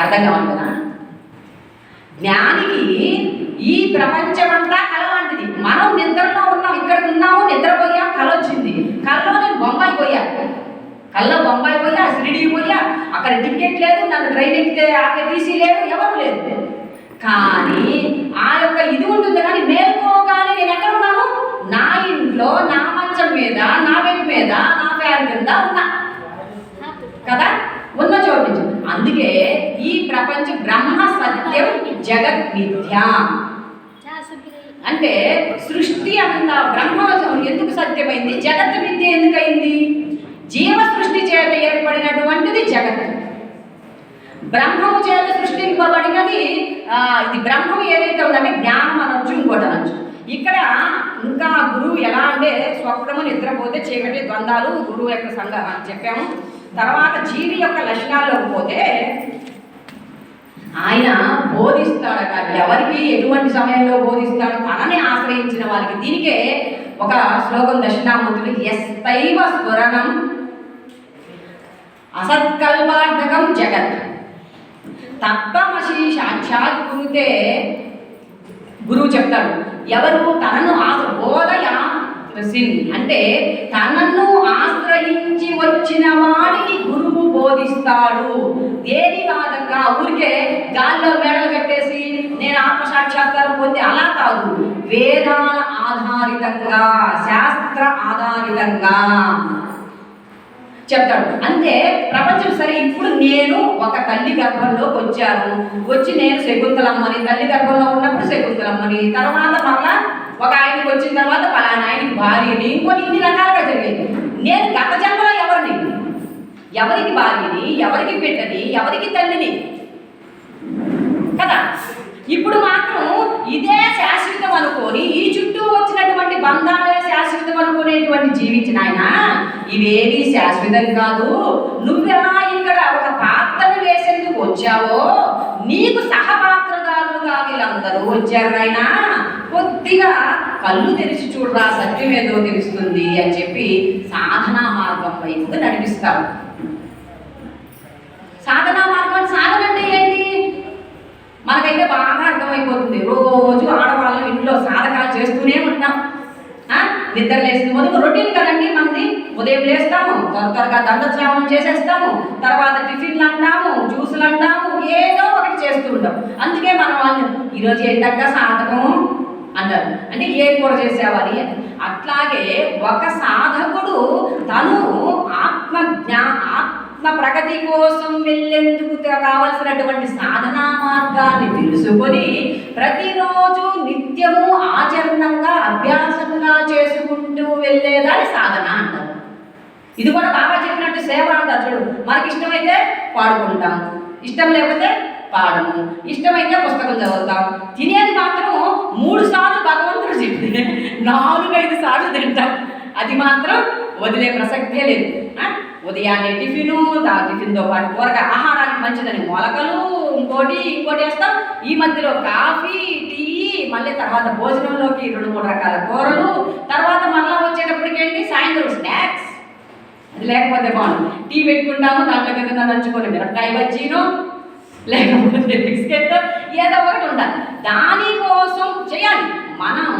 అర్థం కావాలి కదా? జ్ఞానికి ఈ ప్రపంచమంతా కళ లాంటిది. మనం నిద్రలో ఉన్నాం, ఇక్కడ ఉన్నాము, నిద్రపోయా, కళ వచ్చింది. కళలో నేను బొంబాయి పోయా, కళ్ళలో బొంబాయి పోయా, షిరిడీకి పోయా, అక్కడ టికెట్ లేదు, నన్ను ట్రైన్ ఎక్కితే ఆర్టీసీ లేదు, ఎవరు లేదు. కానీ ఆ యొక్క ఇది ఉంటుంది. కానీ మేల్కోగానే నేను ఎక్కడ ఉన్నాను? నా ఇంట్లో, నా మంచం మీద, నా బెడ్ మీద, నా ఫ్యాన్ కింద ఉన్నా కదా, ఉన్న చోటు నుంచి. అందుకే ఈ ప్రపంచం బ్రహ్మ సత్యం జగత్ మిథ్య. అంటే సృష్టి అంతా బ్రహ్మ ఎందుకు సత్యమైంది, జగత్ మిథ్య ఎందుకైంది? జీవ సృష్టి చేత ఏర్పడినటువంటిది జగత్, బ్రహ్మము చేత సృష్టింపబడినది. ఇది బ్రహ్మము ఏదైతే ఉందంటే జ్ఞానం అనొచ్చు, ఇంకోటి అనొచ్చు. ఇక్కడ ఇంకా గురువు ఎలా అంటే స్వప్నము నిద్రపోతే చీకటి ద్వంద్వాలు గురువు యొక్క సంఘం చెప్పాము. తర్వాత జీవి యొక్క లక్షణాల్లోకి పోతే ఆయన బోధిస్తాడట. ఎవరికి ఎటువంటి సమయంలో బోధిస్తాడు? తనని ఆశ్రయించిన వారికి. దీనికే ఒక శ్లోకం దక్షిణామూర్తులు, ఎస్తైవ స్ఫురణం అసత్కల్పార్థకం జగత్ తత్వమసి సాక్షాత్ కురుతే. గురువు చెప్తాడు, ఎవరు తనను బోధయ అంటే తనను ఆశ్రయించి వచ్చిన వాడికి గురువు బోధిస్తాడు. దేని కాదంగా ఊరికే గాల్లో మెడలు కట్టేసి నేను ఆత్మసాక్షాత్కారం పొంది అలా కాదు, వేదాల ఆధారితంగా, శాస్త్ర ఆధారితంగా చెప్తాడు. అంటే ప్రపంచం సరే ఇప్పుడు నేను ఒక తల్లి గర్భంలోకి వచ్చి నేను శకుంతలమ్మని, తల్లి గర్భంలో ఉన్నప్పుడు శకుంతలమ్మని, తర్వాత మళ్ళా ఒక ఆయనకి వచ్చిన తర్వాత పలానా ఆయనకి భార్యని, ఇంకొని ఇన్ని రకాలుగా జరిగేది. నేను గత జన్మలో ఎవరికి భార్యని, ఎవరికి బిడ్డని, ఎవరికి తల్లిని కదా. ఇప్పుడు మాత్రం ఇదే శాశ్వతం అనుకొని, ఈ చుట్టూ వచ్చినటువంటి బంధాలే శాశ్వతం అనుకునేటువంటి జీవించిన ఆయన ఇవేవి శాశ్వతం కాదు. నువ్వెలా ఇక్కడ ఒక పాత్రను వేసేందుకు వచ్చావో నీకు సహపాత్రదారులుగా వీళ్ళందరూ వచ్చారు నాయన. కొద్దిగా కళ్ళు తెరిచి చూడరా, సత్యం ఏదో తెలుస్తుంది అని చెప్పి సాధనా మార్గం వైపుగా నడిపిస్తారు. సాధనా మార్గం, సాధన అంటే ఏంటి మనకైతే బాగా అర్థమైపోతుంది. రోజు ఆడవాళ్ళు ఇంట్లో సాధకాలు చేస్తూనే ఉంటాం. నిద్ర లేసిన మొదలు రొటీన్ కదండి మనది. ఉదయం లేస్తాము, త్వరగా దండస్నానం చేసేస్తాము, తర్వాత టిఫిన్లు అంటాము, జ్యూసులు అంటాము, ఏదో ఒకటి చేస్తూ ఉంటాం. అందుకే మన వాళ్ళు ఈరోజు ఏంటంటే సాధకం అంటారు. అంటే ఏ కూర చేసేవారి. అట్లాగే ఒక సాధకుడు తను ఆత్మ ప్రగతి కోసం వెళ్ళేందుకు కావలసినటువంటి సాధనా మార్గాన్ని తెలుసుకొని ప్రతిరోజు నిత్యము ఆచరణంగా అభ్యాసంగా చేసుకుంటూ వెళ్ళేదాన్ని సాధన అంటారు. ఇది కూడా బాబా చెప్పినట్టు సేవ అంటారు. చూడు, మనకి ఇష్టమైతే పాడుకుంటాం, ఇష్టం లేకపోతే పాడము, ఇష్టమైతే పుస్తకం చదువుతాం. తినేది మాత్రం 3 సార్లు భగవంతుడు చెప్పి 4-5 సార్లు తింటాం. అది మాత్రం వదిలే ప్రసక్తే లేదు. ఉదయాన్నే టిఫిను, టిఫిన్తో పాటు కూరగా ఆహారానికి మంచిదని మొలకలు, ఇంకోటి వేస్తాం. ఈ మధ్యలో కాఫీ, టీ, మళ్ళీ తర్వాత భోజనంలోకి 2-3 రకాల కూరలు, తర్వాత మళ్ళీ వచ్చేటప్పటికేంటి సాయంత్రం స్నాక్స్. అది లేకపోతే బాగుంది. టీ పెట్టుకుంటాము, దాంట్లో కింద నంచుకొని మిరపకాయ బజ్జీను, లేకపోతే బిస్కెట్, ఏదో ఒకటి ఉండాలి. దానికోసం చేయాలి. మనం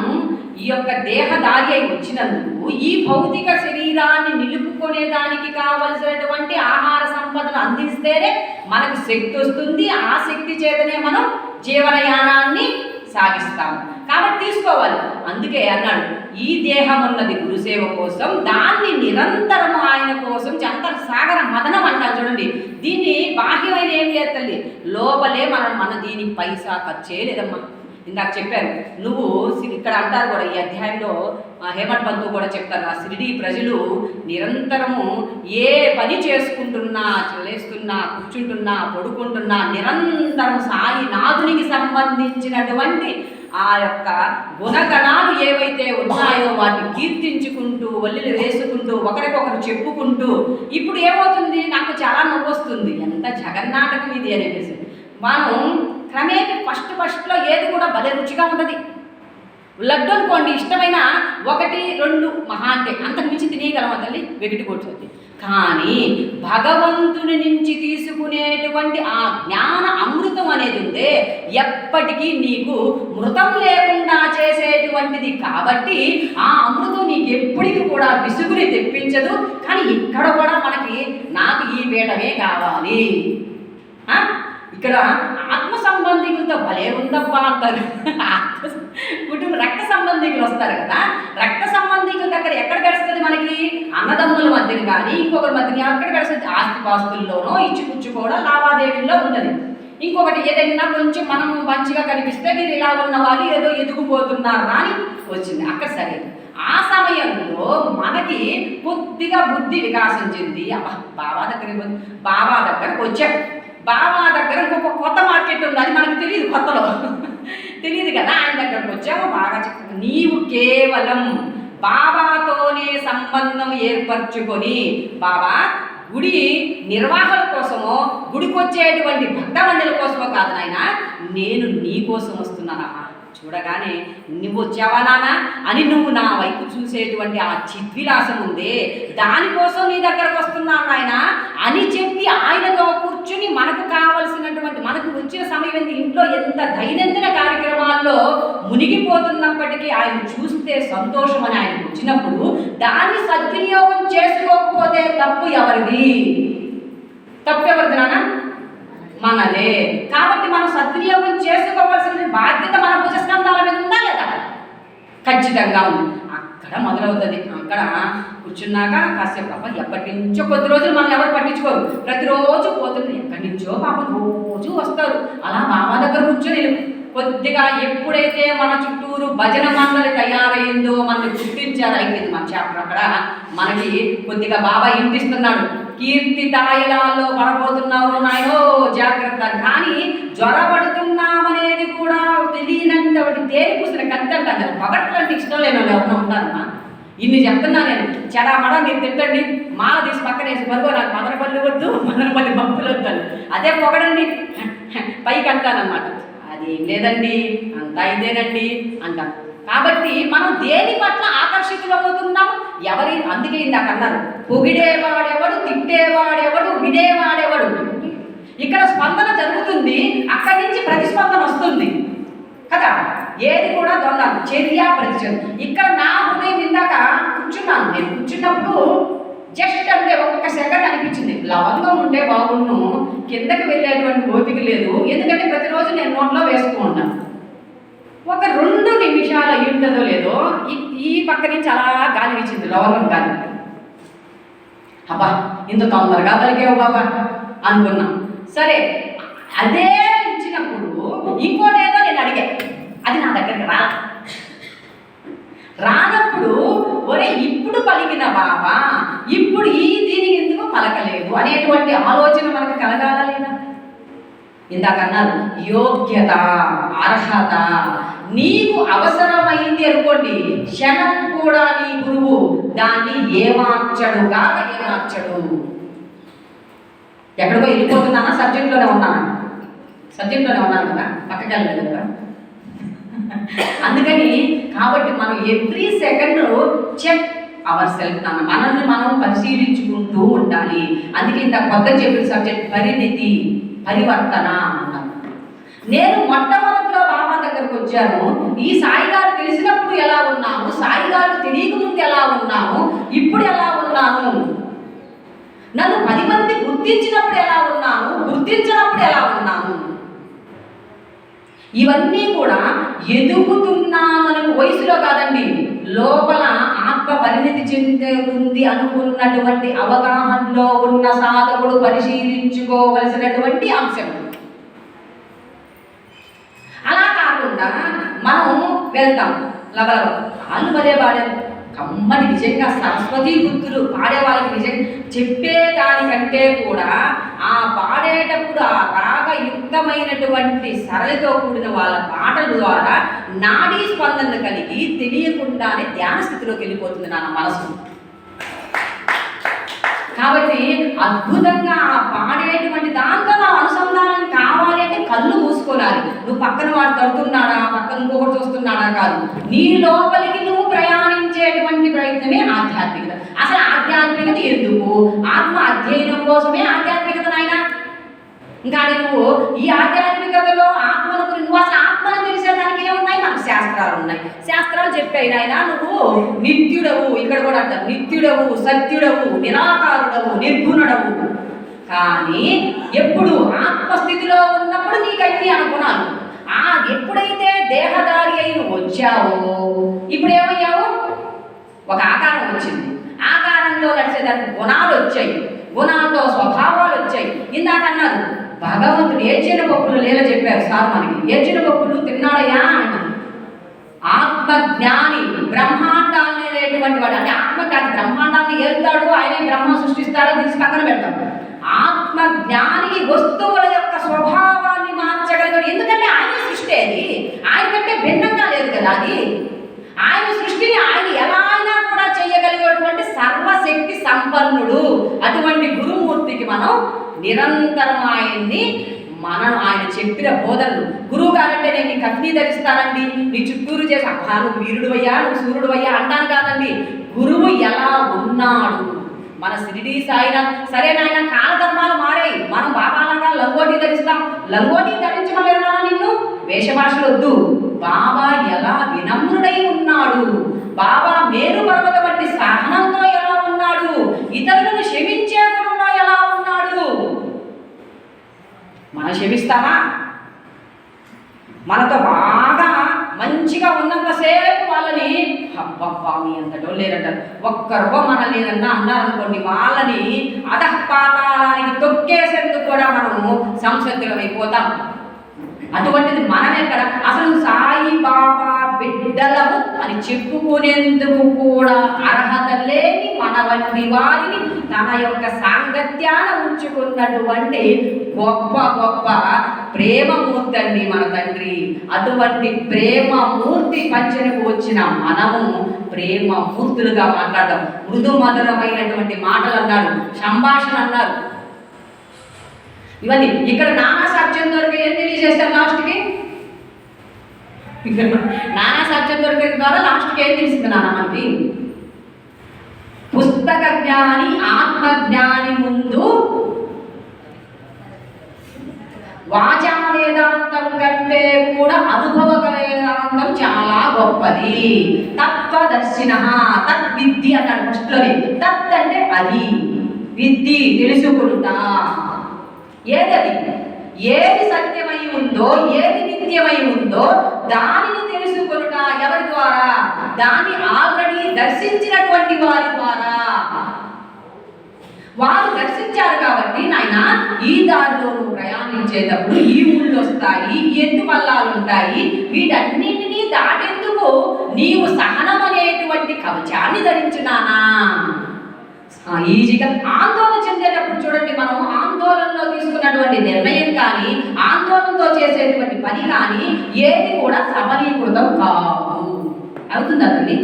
ఈ యొక్క దేహదారి అయి వచ్చినందుకు ఈ భౌతిక శరీరాన్ని నిలుపుకునేదానికి కావలసినటువంటి ఆహార సంపదను అందిస్తేనే మనకు శక్తి వస్తుంది. ఆ శక్తి చేతనే మనం జీవనయానాన్ని సాగిస్తాము. కాబట్టి తీసుకోవాలి. అందుకే అన్నాడు, ఈ దేహం ఉన్నది గురుసేవ కోసం, దాన్ని నిరంతరము ఆయన కోసం సాగర మదనం అంటారు. చూడండి, దీన్ని బాహ్యమైన ఏం లేదు తల్లి, లోపలే మన దీనికి పైసా ఖర్చే లేదమ్మా. ఇందాక చెప్పారు నువ్వు ఇక్కడ అంటారు కూడా, ఈ అధ్యాయంలో హేమంత్ పంతు కూడా చెప్తారు, ఆ షిరిడీ ప్రజలు నిరంతరము ఏ పని చేసుకుంటున్నా, లేస్తున్నా, కూర్చుంటున్నా, పడుకుంటున్నా నిరంతరం సాయి నాథునికి సంబంధించినటువంటి ఆ యొక్క గుణగణాలు ఏవైతే ఉన్నాయో వాటిని కీర్తించుకుంటూ, వల్లిలు వేసుకుంటూ, ఒకరికొకరు చెప్పుకుంటూ, ఇప్పుడు ఏమవుతుంది, నాకు చాలా నవ్వు వస్తుంది, ఎంత జగన్నాటకం ఇది అనేసి. మనం క్రమేపీ ఫస్ట్లో ఏది కూడా భలే రుచిగా ఉంటుంది. లడ్డు అనుకోండి, ఇష్టమైన 1-2 మహా అంటే అంతకు మించి తినేయగలమా తల్లి, వెగిటి కొట్టుతుంది. కానీ భగవంతుని నుంచి తీసుకునేటువంటి ఆ జ్ఞాన అమృతం అనేది ఉందే, ఎప్పటికీ నీకు మృతం లేకుండా చేసేటువంటిది. కాబట్టి ఆ అమృతం నీకు ఎప్పటికీ కూడా విసుగుని తెప్పించదు. కానీ ఇక్కడ కూడా మనకి నాకు ఈ పీఠమే కావాలి. ఇక్కడ ఆత్మ సంబంధికులతో భలే ఉందబ్బా అంటారు. రక్త సంబంధికులు వస్తారు కదా, రక్త సంబంధికుల దగ్గర ఎక్కడ గడుస్తుంది మనకి, అన్నదమ్ముల మధ్యన కానీ ఇంకొకరి మధ్యన ఎక్కడ గడుస్తుంది, ఆస్తిపాస్తుల్లోనో ఇచ్చిపుచ్చుకోవడం లావాదేవీల్లో ఉంటుంది. ఇంకొకటి ఏదైనా కొంచెం మనం మంచిగా కనిపిస్తే మీరు ఇలా ఉన్న వాళ్ళు ఏదో ఎదుగుపోతున్నారు అని వచ్చింది అక్కడ. సరే, ఆ సమయంలో మనకి కొద్దిగా బుద్ధి వికాసం చెంది బాబా దగ్గరకు వచ్చాం. బాబా దగ్గర ఇంకొక కొత్త మార్కెట్ ఉంది, అది మనకు తెలియదు, కొత్తలో తెలియదు కదా. ఆయన దగ్గరకు వచ్చాము, బాగా చెప్తాను, నీవు కేవలం బాబాతోనే సంబంధం ఏర్పరచుకొని, బాబా గుడి నిర్వాహకుల కోసమో, గుడికి వచ్చేటువంటి భక్తమండలి కోసమో కాదు నాయన, నేను నీ కోసం వస్తున్నానమ్మా. చూడగానే నువ్వు వచ్చావా నాన్న అని నువ్వు నా వైపు చూసేటువంటి ఆ చిద్విలాసం ఉందే, దానికోసం నీ దగ్గరకు వస్తున్నాను నాయన అని చెప్పి ఆయనతో కూర్చుని మనకు కావలసినటువంటి, మనకు వచ్చిన సమయం రాత్రి ఇంట్లో ఎంత దైనందిన కార్యక్రమాల్లో మునిగిపోతున్నప్పటికీ ఆయన చూస్తే సంతోషం అని ఆయన వచ్చినప్పుడు దాన్ని సద్వినియోగం చేసుకోకపోతే తప్పు ఎవరిది? తప్పు ఎవరిది నాన్న? మనదే. కాబట్టి మనం సద్వినియోగం చేసుకోవాల్సిన బాధ్యత మన భుజస్కంధాల మీద ఉందా లేదా? ఖచ్చితంగా ఉంది. అక్కడ మొదలవుతుంది. అక్కడ కూర్చున్నాక కాసేపు పాప ఎప్పటి నుంచో కొద్ది రోజులు మనం ఎవరు పట్టించుకోరు, ప్రతిరోజు పోతుంది. ఎక్కడి నుంచో పాపం రోజు వస్తారు. అలా బాబా దగ్గర కూర్చొని కొద్దిగా ఎప్పుడైతే మన చుట్టూరు భజన మండలి తయారైందో మనల్ని గుర్తించారు. అయిపోయింది మన చాప్టర్. అక్కడ మనకి కొద్దిగా బాబా ఇంటిస్తున్నాడు. కీర్తి తాయిలాల్లో పడబోతున్నావు నాయనో జాగ్రత్త. కానీ జ్వరపడుతున్నామనేది కూడా తెలియనంత ఒకటి తేరి పూసిన కత్తి అంటారు కదా. పొగట్లంటే ఇష్టం లేని వాళ్ళు ఎవరైనా ఉంటారమ్మా? ఇన్ని చెప్తున్నా నేను. చెడామడా మీరు తిట్టండి, మాల తీసి పక్కనేసి బరువు నాకు మదనపల్లి వద్దు, మదనపల్లి భక్తులు వద్దాను, అదే పొగడండి పైకి అంటానమాట. అదేం లేదండి, అంతా ఇదేనండి అంటాను. కాబట్టి మనం దేని పట్ల ఆకర్షితులవుతున్నాం? ఎవరి? అందుకే ఇందాక అన్నారు, పొగిడేవాడెవడు, తిట్టేవాడెవడు, వినేవాడెవడు. ఇక్కడ స్పందన జరుగుతుంది, అక్కడి నుంచి ప్రతిస్పందన వస్తుంది కదా. ఏది కూడా దొంగ చర్య ప్రతిచర్య. ఇక్కడ నా హృదయం ఇందాక కూర్చున్నాను. నేను కూర్చున్నప్పుడు జస్ట్ అంటే ఒక్క సెకండ్ అనిపించింది, లవంగం ఉంటే బాగుండు, కిందకి వెళ్ళేటువంటి ఓపిక లేదు. ఎందుకంటే ప్రతిరోజు నేను నోట్లో వేసుకు ఉంటాను. ఒక 2 నిమిషాలు అయ్యుంటుందో లేదో ఈ పక్క నుంచి అలా గాలి ఇచ్చింది, లవంగం గాలి. అబ్బా ఇంత తొందరగా పలికేవు బాబా అనుకున్నా. సరే, అదే ఇచ్చినప్పుడు ఇంకోటేదో నేను అడిగా, అది నా దగ్గరికి రానప్పుడు ఒరే ఇప్పుడు పలికిన బాబా ఇప్పుడు దీనికి ఎందుకు పలకలేదు అనేటువంటి ఆలోచన మనకు కలగాల లేదా? ఇందాక అన్నారు యోగ్యత, అర్హత. నీకు అవసరమైంది అనుకోండి, క్షణం కూడా నీ గురువు దాన్ని ఏమార్చడు కాక ఏమార్చడు. ఎక్కడికో వెళ్ళిపోతున్నానా? సబ్జెక్ట్లోనే ఉన్నాను కదా, పక్కకి వెళ్ళలేదు కదా. అందుకని కాబట్టి మనం every second check our self, మనల్ని మనం పరిశీలించుకుంటూ ఉండాలి. అందుకే ఇంత కొత్త చెప్పిన సబ్జెక్ట్ పరిణితి, పరివర్తన అన్నాను. నేను మొట్టమొదటిలో బాబా దగ్గరకు వచ్చాను. ఈ సాయి గారు తెలిసినప్పుడు ఎలా ఉన్నాము, సాయి గారు తెలియకముందు ఎలా ఉన్నాము, ఇప్పుడు ఎలా ఉన్నాను, నన్ను 10 మంది గుర్తించినప్పుడు ఎలా ఉన్నాను, గుర్తించినప్పుడు ఎలా ఉన్నాను. ఇవన్నీ కూడా ఎదుగుతున్నానని వయసులో కాదండి, లోపల ఆత్మ పరిణితి చెందుతుంది అనుకున్నటువంటి అవగాహనలో ఉన్న సాధకుడు పరిశీలించుకోవలసినటువంటి అంశం. అలా కాకుండా మనం వెళ్తాం లవలవ వాళ్ళు భలే పాడారు, కమ్మటి నిజంగా సరస్వతి గుర్తులు పాడే వాళ్ళకి నిజంగా చెప్పేదానికంటే కూడా ఆ పాడేటప్పుడు ఆ రాగయుక్తమైనటువంటి సరళితో కూడిన వాళ్ళ పాటల ద్వారా నాడీ స్పందన కలిగి తెలియకుండానే ధ్యాన స్థితిలోకి వెళ్ళిపోతుంది నా మనసు. కాబట్టి అద్భుతంగా ఆ పాడేటువంటి దాంతో నా అనుసంధానం కావాలి అంటే కళ్ళు మూసుకోవాలి. నువ్వు పక్కన వాడు తడుతున్నాడా, పక్కన ఇంకొకటి చూస్తున్నాడా కాదు, నీ లోపలికి నువ్వు ప్రయాణించేటువంటి ప్రయత్నమే ఆధ్యాత్మికత. అసలు ఆధ్యాత్మికత ఎందుకు? ఆత్మ అధ్యయనం కోసమే ఆధ్యాత్మికత నాయన. ఇంకా నువ్వు ఈ ఆధ్యాత్మికతలో ఆత్మను నువ్వు అసలు ఆత్మను తెలిసేదానికి ఏమున్నాయి? మనకు శాస్త్రాలు ఉన్నాయి. శాస్త్రాలు చెప్పాయి నాయన నువ్వు నిత్యుడవు, ఇక్కడ కూడా అంటారు నిత్యుడవు, సత్యుడవు, నిరాకారుడవు, నిర్గుణుడవు. కానీ ఎప్పుడు ఆత్మస్థితిలో ఉన్నప్పుడు నీకన్నీ అనుకున్నాను. ఎప్పుడైతే దేహదారి అయిన వచ్చావో ఇప్పుడు ఏమయ్యావు? ఒక ఆకారం వచ్చింది. ఆకారంలో నడిచేదానికి గుణాలు వచ్చాయి, గుణాలతో స్వభావాలు వచ్చాయి. ఇందాక అన్నారు భగవంతుడు ఏడ్చిన పప్పులు లేల చెప్పారు సార్ మనకి. ఏడ్చిన పప్పులు తిన్నాడయా అన్నారు. ఆత్మజ్ఞాని బ్రహ్మాండాన్ని లేటువంటి వాడు, అంటే ఆత్మజ్ఞాని బ్రహ్మాండాన్ని ఏళ్తాడు, ఆయనే బ్రహ్మ సృష్టిస్తాడో తీసి పక్కన పెడతాడు. ఆత్మజ్ఞానికి వస్తువుల యొక్క స్వభావాన్ని మార్చగలిగాడు. ఎందుకంటే ఆయన సృష్టి, అది ఆయన కంటే భిన్నంగా లేదు కదా. అది ఆయన సృష్టిని ఆయన ఎలా అయినా కూడా చేయగలిగేటువంటి సర్వశక్తి సంపన్నుడు. అటువంటి గురుమూర్తికి మనం నిరంతరం ఆయన చెప్పిన బోధనలు. గురువు గారంటే నేను నీకు అగ్ని ధరిస్తానండి, నీ చుట్టూరు చేసి నువ్వు వీరుడు అయ్యా, నువ్వు సూర్యుడు అయ్యా అంటాను కాదండి. గురువు ఎలా ఉన్నాడు, మన షిరిడీ సాయినాథ్ సరే నాయన కాలధర్మాలు మారాయి, మనం బాబాలాగా లంగోటి ధరిస్తాం. లంగోటి ధరించమలేదా నిన్ను? వేషభాషలు వద్దు. బాబా ఎలా వినమ్రుడై ఉన్నాడు, బాబా మేరు పర్వతం వంటి సహనంతో ఎలా ఉన్నాడు, ఇతరులను క్షమించే గుణంలో ఎలా ఉన్నాడు. మనం క్షమిస్తామా? మనతో బాగా మంచిగా ఉన్నంతసేపు వాళ్ళని అబ్బబ్బా మీ అంతటో లేరంటారు. ఒక్కరికో మనల్ని ఏదన్నా అన్నారనుకోండి, వాళ్ళని అధఃపాతాళానికి తొక్కేసేందుకు కూడా మనము సంసిద్ధమైపోతాం. అటువంటిది మనమే కదా. అసలు సాయి బాబా బిడ్డలము అని చెప్పుకునేందుకు కూడా అర్హత లేని మన వంటి వారిని తన యొక్క సాంగత్యాన ఉంచుకున్నటువంటి గొప్ప గొప్ప ప్రేమమూర్తి అండి మన తండ్రి. అటువంటి ప్రేమమూర్తి పంచనకు వచ్చిన మనము ప్రేమమూర్తులుగా మాట్లాడదాం. మృదు మధురమైనటువంటి మాటలు అన్నారు, సంభాషణ అన్నారు. ఇవన్నీ ఇక్కడ నానా సాక్ష్యం దొరికి ఏం తెలియజేస్తారు లాస్ట్కి? నానా సాక్ష్యం దొరికే ద్వారా లాస్ట్కి ఏం తెలిసింది నాన్న మనకి? పుస్తక జ్ఞాని ఆత్మజ్ఞాని ముందు వాచా వేదాంతం కంటే కూడా అనుభవ వేదాంతం చాలా గొప్పది. తత్వదర్శిన తద్విద్ది అన్నాడు ఫస్ట్లోనే. తత్ అంటే అది, విద్ది తెలుసుకుంటా. ఏదది? ఏది సత్యమై ఉందో, ఏది నిత్యమై ఉందో దానిని తెలుసుకొనుట. ఎవరి ద్వారా? దాన్ని ఆల్రెడీ దర్శించినటువంటి వారి ద్వారా. వారు దర్శించారు కాబట్టి నాయన ఈ దారిలో నువ్వు ప్రయాణించేటప్పుడు ఈ ఊళ్ళు వస్తాయి, ఎత్తు పల్లాలు ఉంటాయి, వీటన్నింటినీ దాటేందుకు నీవు సహనం అనేటువంటి కవచాన్ని ధరించునానా. ఈజీగా ఆందోళన చెందేటప్పుడు చూడండి, మనం ఆందోళనలో తీసుకున్నటువంటి నిర్ణయం కానీ, ఆందోళనతో చేసేటువంటి పని కానీ ఏది కూడా సఫలీకృతం కాదు. అవుతుందండి.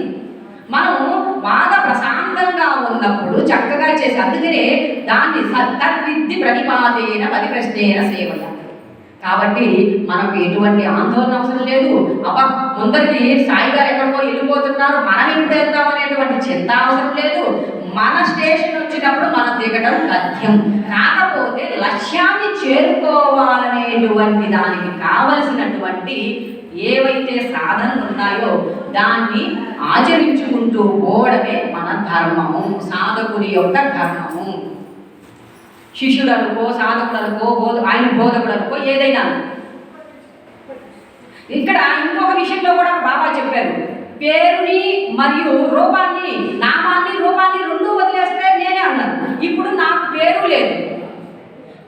మనము బాగా ప్రశాంతంగా ఉన్నప్పుడు చక్కగా చేసి, అందుకనే దాన్ని తద్విద్ది ప్రతిపాదేన పరిప్రశ్నేన సేవయ. కాబట్టి మనకు ఎటువంటి ఆందోళన అవసరం లేదు. అబ్బా ముందరికి సాయి గారు ఎక్కడికో వెళ్ళిపోతున్నారు, మనం ఎప్పుడు వెళ్తాం అనేటువంటి చింత అవసరం లేదు. మన స్టేషన్ వచ్చినప్పుడు మనం దిగడం తథ్యం. కాకపోతే లక్ష్యాన్ని చేరుకోవాలనేటువంటి దానికి కావలసినటువంటి ఏవైతే సాధనలు ఉన్నాయో దాన్ని ఆచరించుకుంటూ పోవడమే మన ధర్మము, సాధకుని యొక్క ధర్మము. శిష్యుడనుకో, సాధకుడనుకో, ఆయన బోధకుడనుకో, ఏదైనా. ఇక్కడ ఇంకొక విషయంలో కూడా బాబా చెప్పారు, పేరుని మరియు రూపాన్ని, నామాన్ని రూపాన్ని రెండూ వదిలేస్తే నేనే అన్నాను. ఇప్పుడు నాకు పేరు లేదు.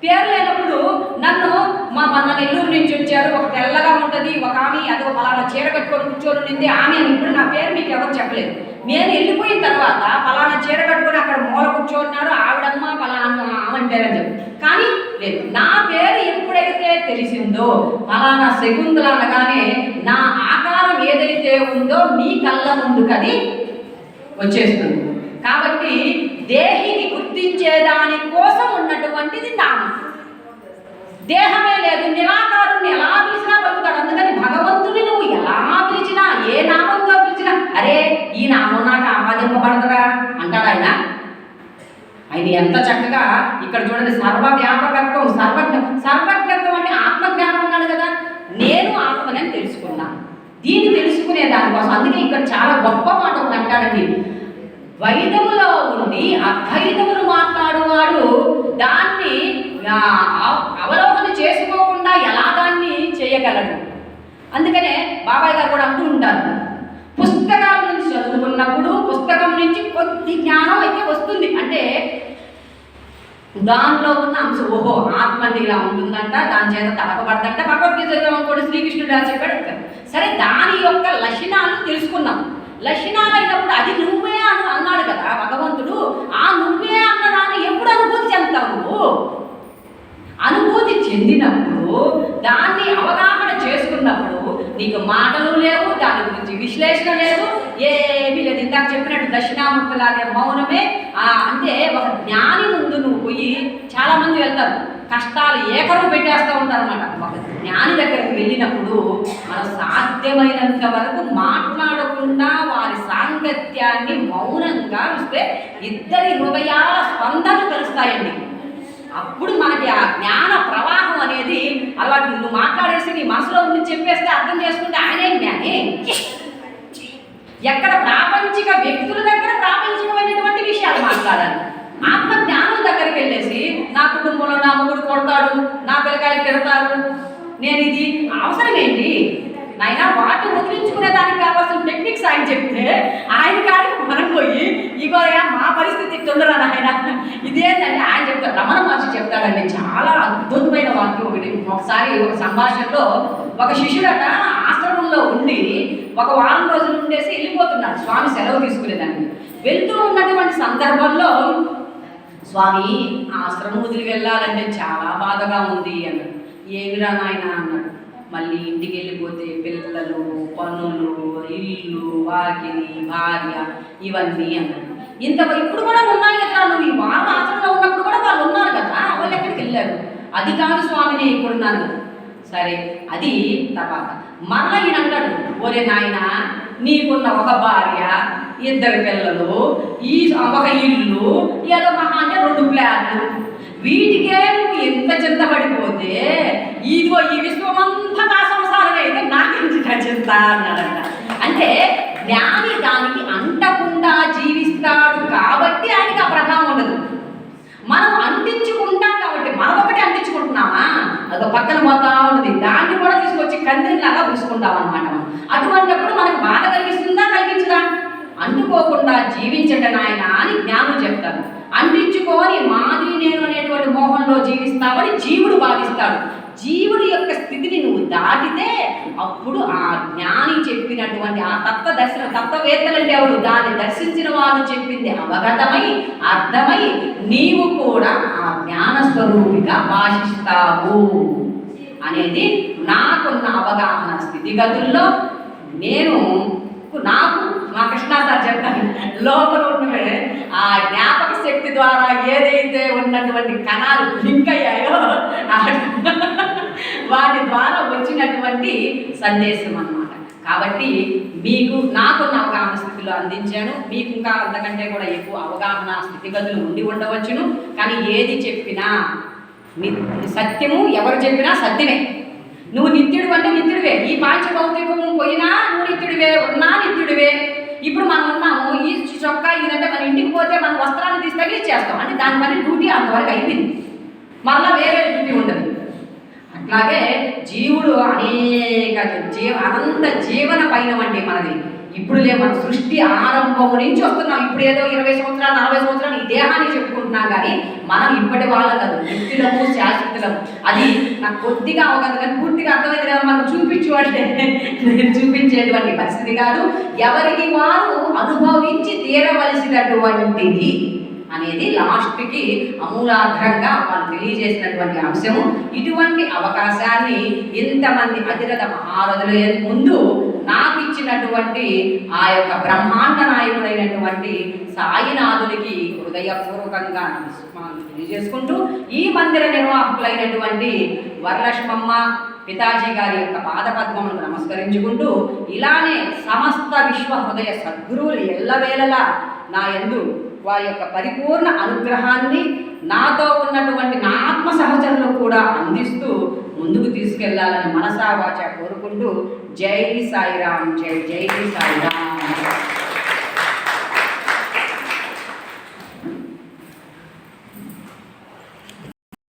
పేరు లేనప్పుడు నన్ను మన నెల్లూరు నుంచి వచ్చారు, ఒక తెల్లగా ఉంటుంది ఒక ఆమె, అది పలానా చీర కట్టుకొని కూర్చొని ఉంది ఆమె అని. ఇప్పుడు నా పేరు మీకు ఎవరు చెప్పలేదు. నేను వెళ్ళిపోయిన తర్వాత పలానా చీర కట్టుకొని అక్కడ మూల కూర్చోన్నారు, ఆవిడమ్మ పలానా ఆమె పేరు అని చెప్పి. కానీ లేదు, నా పేరు ఎప్పుడైతే తెలిసిందో పలానా శకుంతల అనగానే నా ఆకారం ఏదైతే ఉందో మీ కళ్ళ ముందుకది వచ్చేస్తుంది. కాబట్టి దేహిని గుర్తించేదాని కోసం ఉన్నటువంటిది నామం. దేహమే లేదు, నిరాకారుణ్ణి ఎలా పిలిచినా పలుకుతాడు. అందుకని భగవంతుని నువ్వు ఎలా పిలిచినా, ఏ నామంతో పిలిచినా, అరే ఈ నామం నాకు ఆపాదింపబడదురా అంటాడు ఆయన. ఆయన ఎంత చక్కగా ఇక్కడ చూడండి, సర్వవ్యాపకత్వం, సర్వజ్ఞత్వం అంటే ఆత్మజ్ఞానం అన్నాడు కదా. నేను ఆత్మని తెలుసుకున్నాను, దీన్ని తెలుసుకునే దానికోసం. అందుకే ఇక్కడ చాలా గొప్ప మాట ఒకటి అంటాడండి, ద్వైతములో ఉండి అద్వైతమును మాట్లాడువాడు దాన్ని అవలోకన చేసుకోకుండా ఎలా దాన్ని చేయగలడు. అందుకనే బాబాయ్ గారు కూడా అంటూ ఉంటారు, పుస్తకాల నుంచి చదువుకున్నప్పుడు పుస్తకం నుంచి కొద్ది జ్ఞానం అయితే వస్తుంది. అంటే దానిలో ఉన్న అంశం, ఓహో ఆత్మని ఇలా ఉంటుందంట, దాని చేత తడపబడదంట. భగవద్గీత చదివామనుకోండి, శ్రీకృష్ణుడు ఇలా చెప్పాడు. సరే, దాని యొక్క లక్షణాలను తెలుసుకున్నాం. లక్షణాలు అయినప్పుడు అది నువ్వే అన్నాడు కదా భగవంతుడు. ఆ నువ్వే అన్నదాన్ని ఎప్పుడు అనుభూతి చెందుతావు నువ్వు? అనుభూతి చెందినప్పుడు, దాన్ని అవగాహన చేసుకున్నప్పుడు నీకు మాటలు లేవు, దాని గురించి విశ్లేషణ లేదు, ఏమీ లేదు. ఇందాక చెప్పినట్టు దక్షిణామూర్తిలాగే మౌనమే. అంటే ఒక జ్ఞాని ముందు నువ్వు పోయి, చాలామంది వెళ్తారు కష్టాలు ఏకరువు పెట్టేస్తూ ఉంటారన్నమాట. ఒక జ్ఞాని దగ్గరికి వెళ్ళినప్పుడు మనం సాధ్యమైనంత వరకు మాట్లాడకుండా వారి సాంగత్యాన్ని మౌనంగా ఇస్తే ఇద్దరి హృదయాల స్పందన కలుస్తాయండి. అప్పుడు మనకి ఆ జ్ఞాన ప్రవాహం అనేది అలవాటు. నువ్వు మాట్లాడేసి నీ మనసులో ఉండి చెప్పేస్తే అర్థం చేసుకుంటే ఆయనే జ్ఞాని. ఎక్కడ ప్రాపంచిక వ్యక్తుల దగ్గర ప్రాపంచికమైనటువంటి విషయాలు మాట్లాడాలి. ఆత్మ జ్ఞానం దగ్గరికి వెళ్ళేసి నా కుటుంబంలో నా మొగుడు కొడతాడు, నా పిల్లకాయలు తిడతారు, నేను ఇది అవసరం ఏంటి నాయన, వాటిని వదిలించుకునే దానికి కావాల్సిన టెక్నిక్స్ ఆయన చెప్తే ఆయన కాడికి మనం పోయి ఇగోయా మా పరిస్థితి తొందరరా నాయన ఇదేంటంటే ఆయన చెప్తాడు. రమణ మహర్షి చెప్తాడండి, చాలా అద్భుతమైన వాక్యం ఒకటి. ఒకసారి ఒక సంభాషణలో ఒక శిష్యుడట ఆశ్రమంలో ఉండి ఒక వారం రోజులు ఉండేసి వెళ్ళిపోతున్నాడు స్వామి సెలవు తీసుకునేదానికి. వెళ్తూ ఉన్నటువంటి సందర్భంలో స్వామి ఆశ్రమం వదిలి వెళ్ళాలంటే చాలా బాధగా ఉంది అన్నాడు. ఏమిరా నాయన అన్నాడు. మళ్ళీ ఇంటికి వెళ్ళిపోతే పిల్లలు, పనులు, ఇల్లు, వాకిలి, భార్య ఇవన్నీ అన్నాడు. ఇప్పుడు కూడా ఉన్నాయి కదా, నువ్వు ఈ వారం ఆశ్రమంలో ఉన్నప్పుడు కూడా వాళ్ళు ఉన్నారు కదా, వాళ్ళు ఎక్కడికి వెళ్ళారు? అది కాదు స్వామి, నేను ఇక్కడున్నాను కదా. సరే అది తర్వాత మరలా ఈయన అంటాడు, ఒరే నాయన నీకున్న ఒక భార్య, ఇద్దరు పిల్లలు, ఈ ఒక ఇల్లు, ఏదో మహా అంటే 2 ఫ్లాట్లు, వీటికే నువ్వు ఎంత చింతపడిపోతే ఇదిగో ఈ విశ్వమంతా నా సంసారం అయితే నాకెందుకు చింత అన్నాడంట. అంటే జ్ఞాని దానికి అంటకుండా జీవిస్తాడు కాబట్టి ఆయనకి ఆ ప్రభావం ఉండదు. మనం అంటించుకుంటాం కాబట్టి మనం ఒకటి అంటించుకుంటున్నామా, అదో పక్కన పోతా ఉన్నది, దాన్ని కూడా తీసుకొచ్చి కందిలాగా పూసుకుంటాం అన్నమాట. అటువంటిప్పుడు మనకు బాధ కలిగిస్తుందా కలిగించదా? అంటుకోకుండా జీవించండి నాయన అని జ్ఞానం చెప్తారు. అంటించుకొని మాది నేను అనేటువంటి మోహంలో జీవిస్తామని జీవుడు భావిస్తాడు. జీవుడి యొక్క స్థితిని నువ్వు దాటితే అప్పుడు ఆ జ్ఞాని చెప్పినటువంటి ఆ తత్వవేత్తలంటే ఎవరు, దాన్ని దర్శించిన వారు చెప్పింది అవగతమై అర్థమై నీవు కూడా ఆ జ్ఞాన స్వరూపిగా భాషిస్తావు అనేది నాకున్న అవగాహన స్థితిగతుల్లో నాకు మా కృష్ణా సార్ చెప్తాను, లోపల ఉన్నవే ఆ జ్ఞాపక శక్తి ద్వారా ఏదైతే ఉన్నటువంటి కణాలు లింక్ అయ్యాయో వాటి ద్వారా వచ్చినటువంటి సందేశం అన్నమాట. కాబట్టి నాకున్న అవగాహన స్థితిలో అందించాను. మీకు ఇంకా అంతకంటే కూడా ఎక్కువ అవగాహన స్థితిగతులు ఉండి ఉండవచ్చును. కానీ ఏది చెప్పినా సత్యము, ఎవరు చెప్పినా సత్యమే. నువ్వు నిత్యుడు అంటే నిత్యుడివే. ఈ పాంచభౌతికము పోయినా నువ్వు నిత్యుడివే, ఉన్నా నిత్యుడివే. ఇప్పుడు మనం ఉన్నాము, ఈ చొక్కా ఇదంటే మన ఇంటికి పోతే మన వస్త్రాన్ని తీసి తగిలిచ్చేస్తాం, అంటే దాని పని డ్యూటీ అంతవరకు అయిపోయింది, మళ్ళీ వేరే డ్యూటీ ఉండదు. అట్లాగే జీవుడు అనేక అనంత జీవన పైన వంటి మనది. ఇప్పుడు మన సృష్టి ఆరంభము నుంచి వస్తున్నాం. ఇప్పుడు ఏదో 20 సంవత్సరాలు 40 సంవత్సరాలు ఈ దేహాన్ని చెప్పుకుంటున్నాం, కానీ మనం ఇప్పటి వాళ్ళం కాదు, నిత్యులము శాశ్వతులము. అది నాకు కొద్దిగా అవగాహన, కానీ పూర్తిగా అర్థమైంది కదా. మనం చూపించు అంటే నేను చూపించేటువంటి పరిస్థితి కాదు, ఎవరికి వారు అనుభవించి తీరవలసినటువంటిది అనేది లాస్ట్కి అమూలాగ్రంగా వాళ్ళు తెలియజేసినటువంటి అంశము. ఇటువంటి అవకాశాన్ని ఇంతమంది అతిరథ మహారథుల ముందు నాకు ఇచ్చినటువంటి ఆ యొక్క బ్రహ్మాండ నాయకుడైనటువంటి సాయినాథునికి హృదయపూర్వకంగా తెలియజేసుకుంటూ ఈ మందిర నిర్వాహకులైనటువంటి వరలక్ష్మమ్మ పితాజీ గారి యొక్క పాదపద్మములను నమస్కరించుకుంటూ, ఇలానే సమస్త విశ్వ హృదయ సద్గురువులు ఎల్లవేళలా నా యందు వారి యొక్క పరిపూర్ణ అనుగ్రహాన్ని నాతో ఉన్నటువంటి నా ఆత్మ సహచరులు కూడా అందిస్తూ ముందుకు తీసుకెళ్లాలని మనసా వాచా కోరుకుంటూ జై సాయిరామ్, జై జై సాయిరామ్.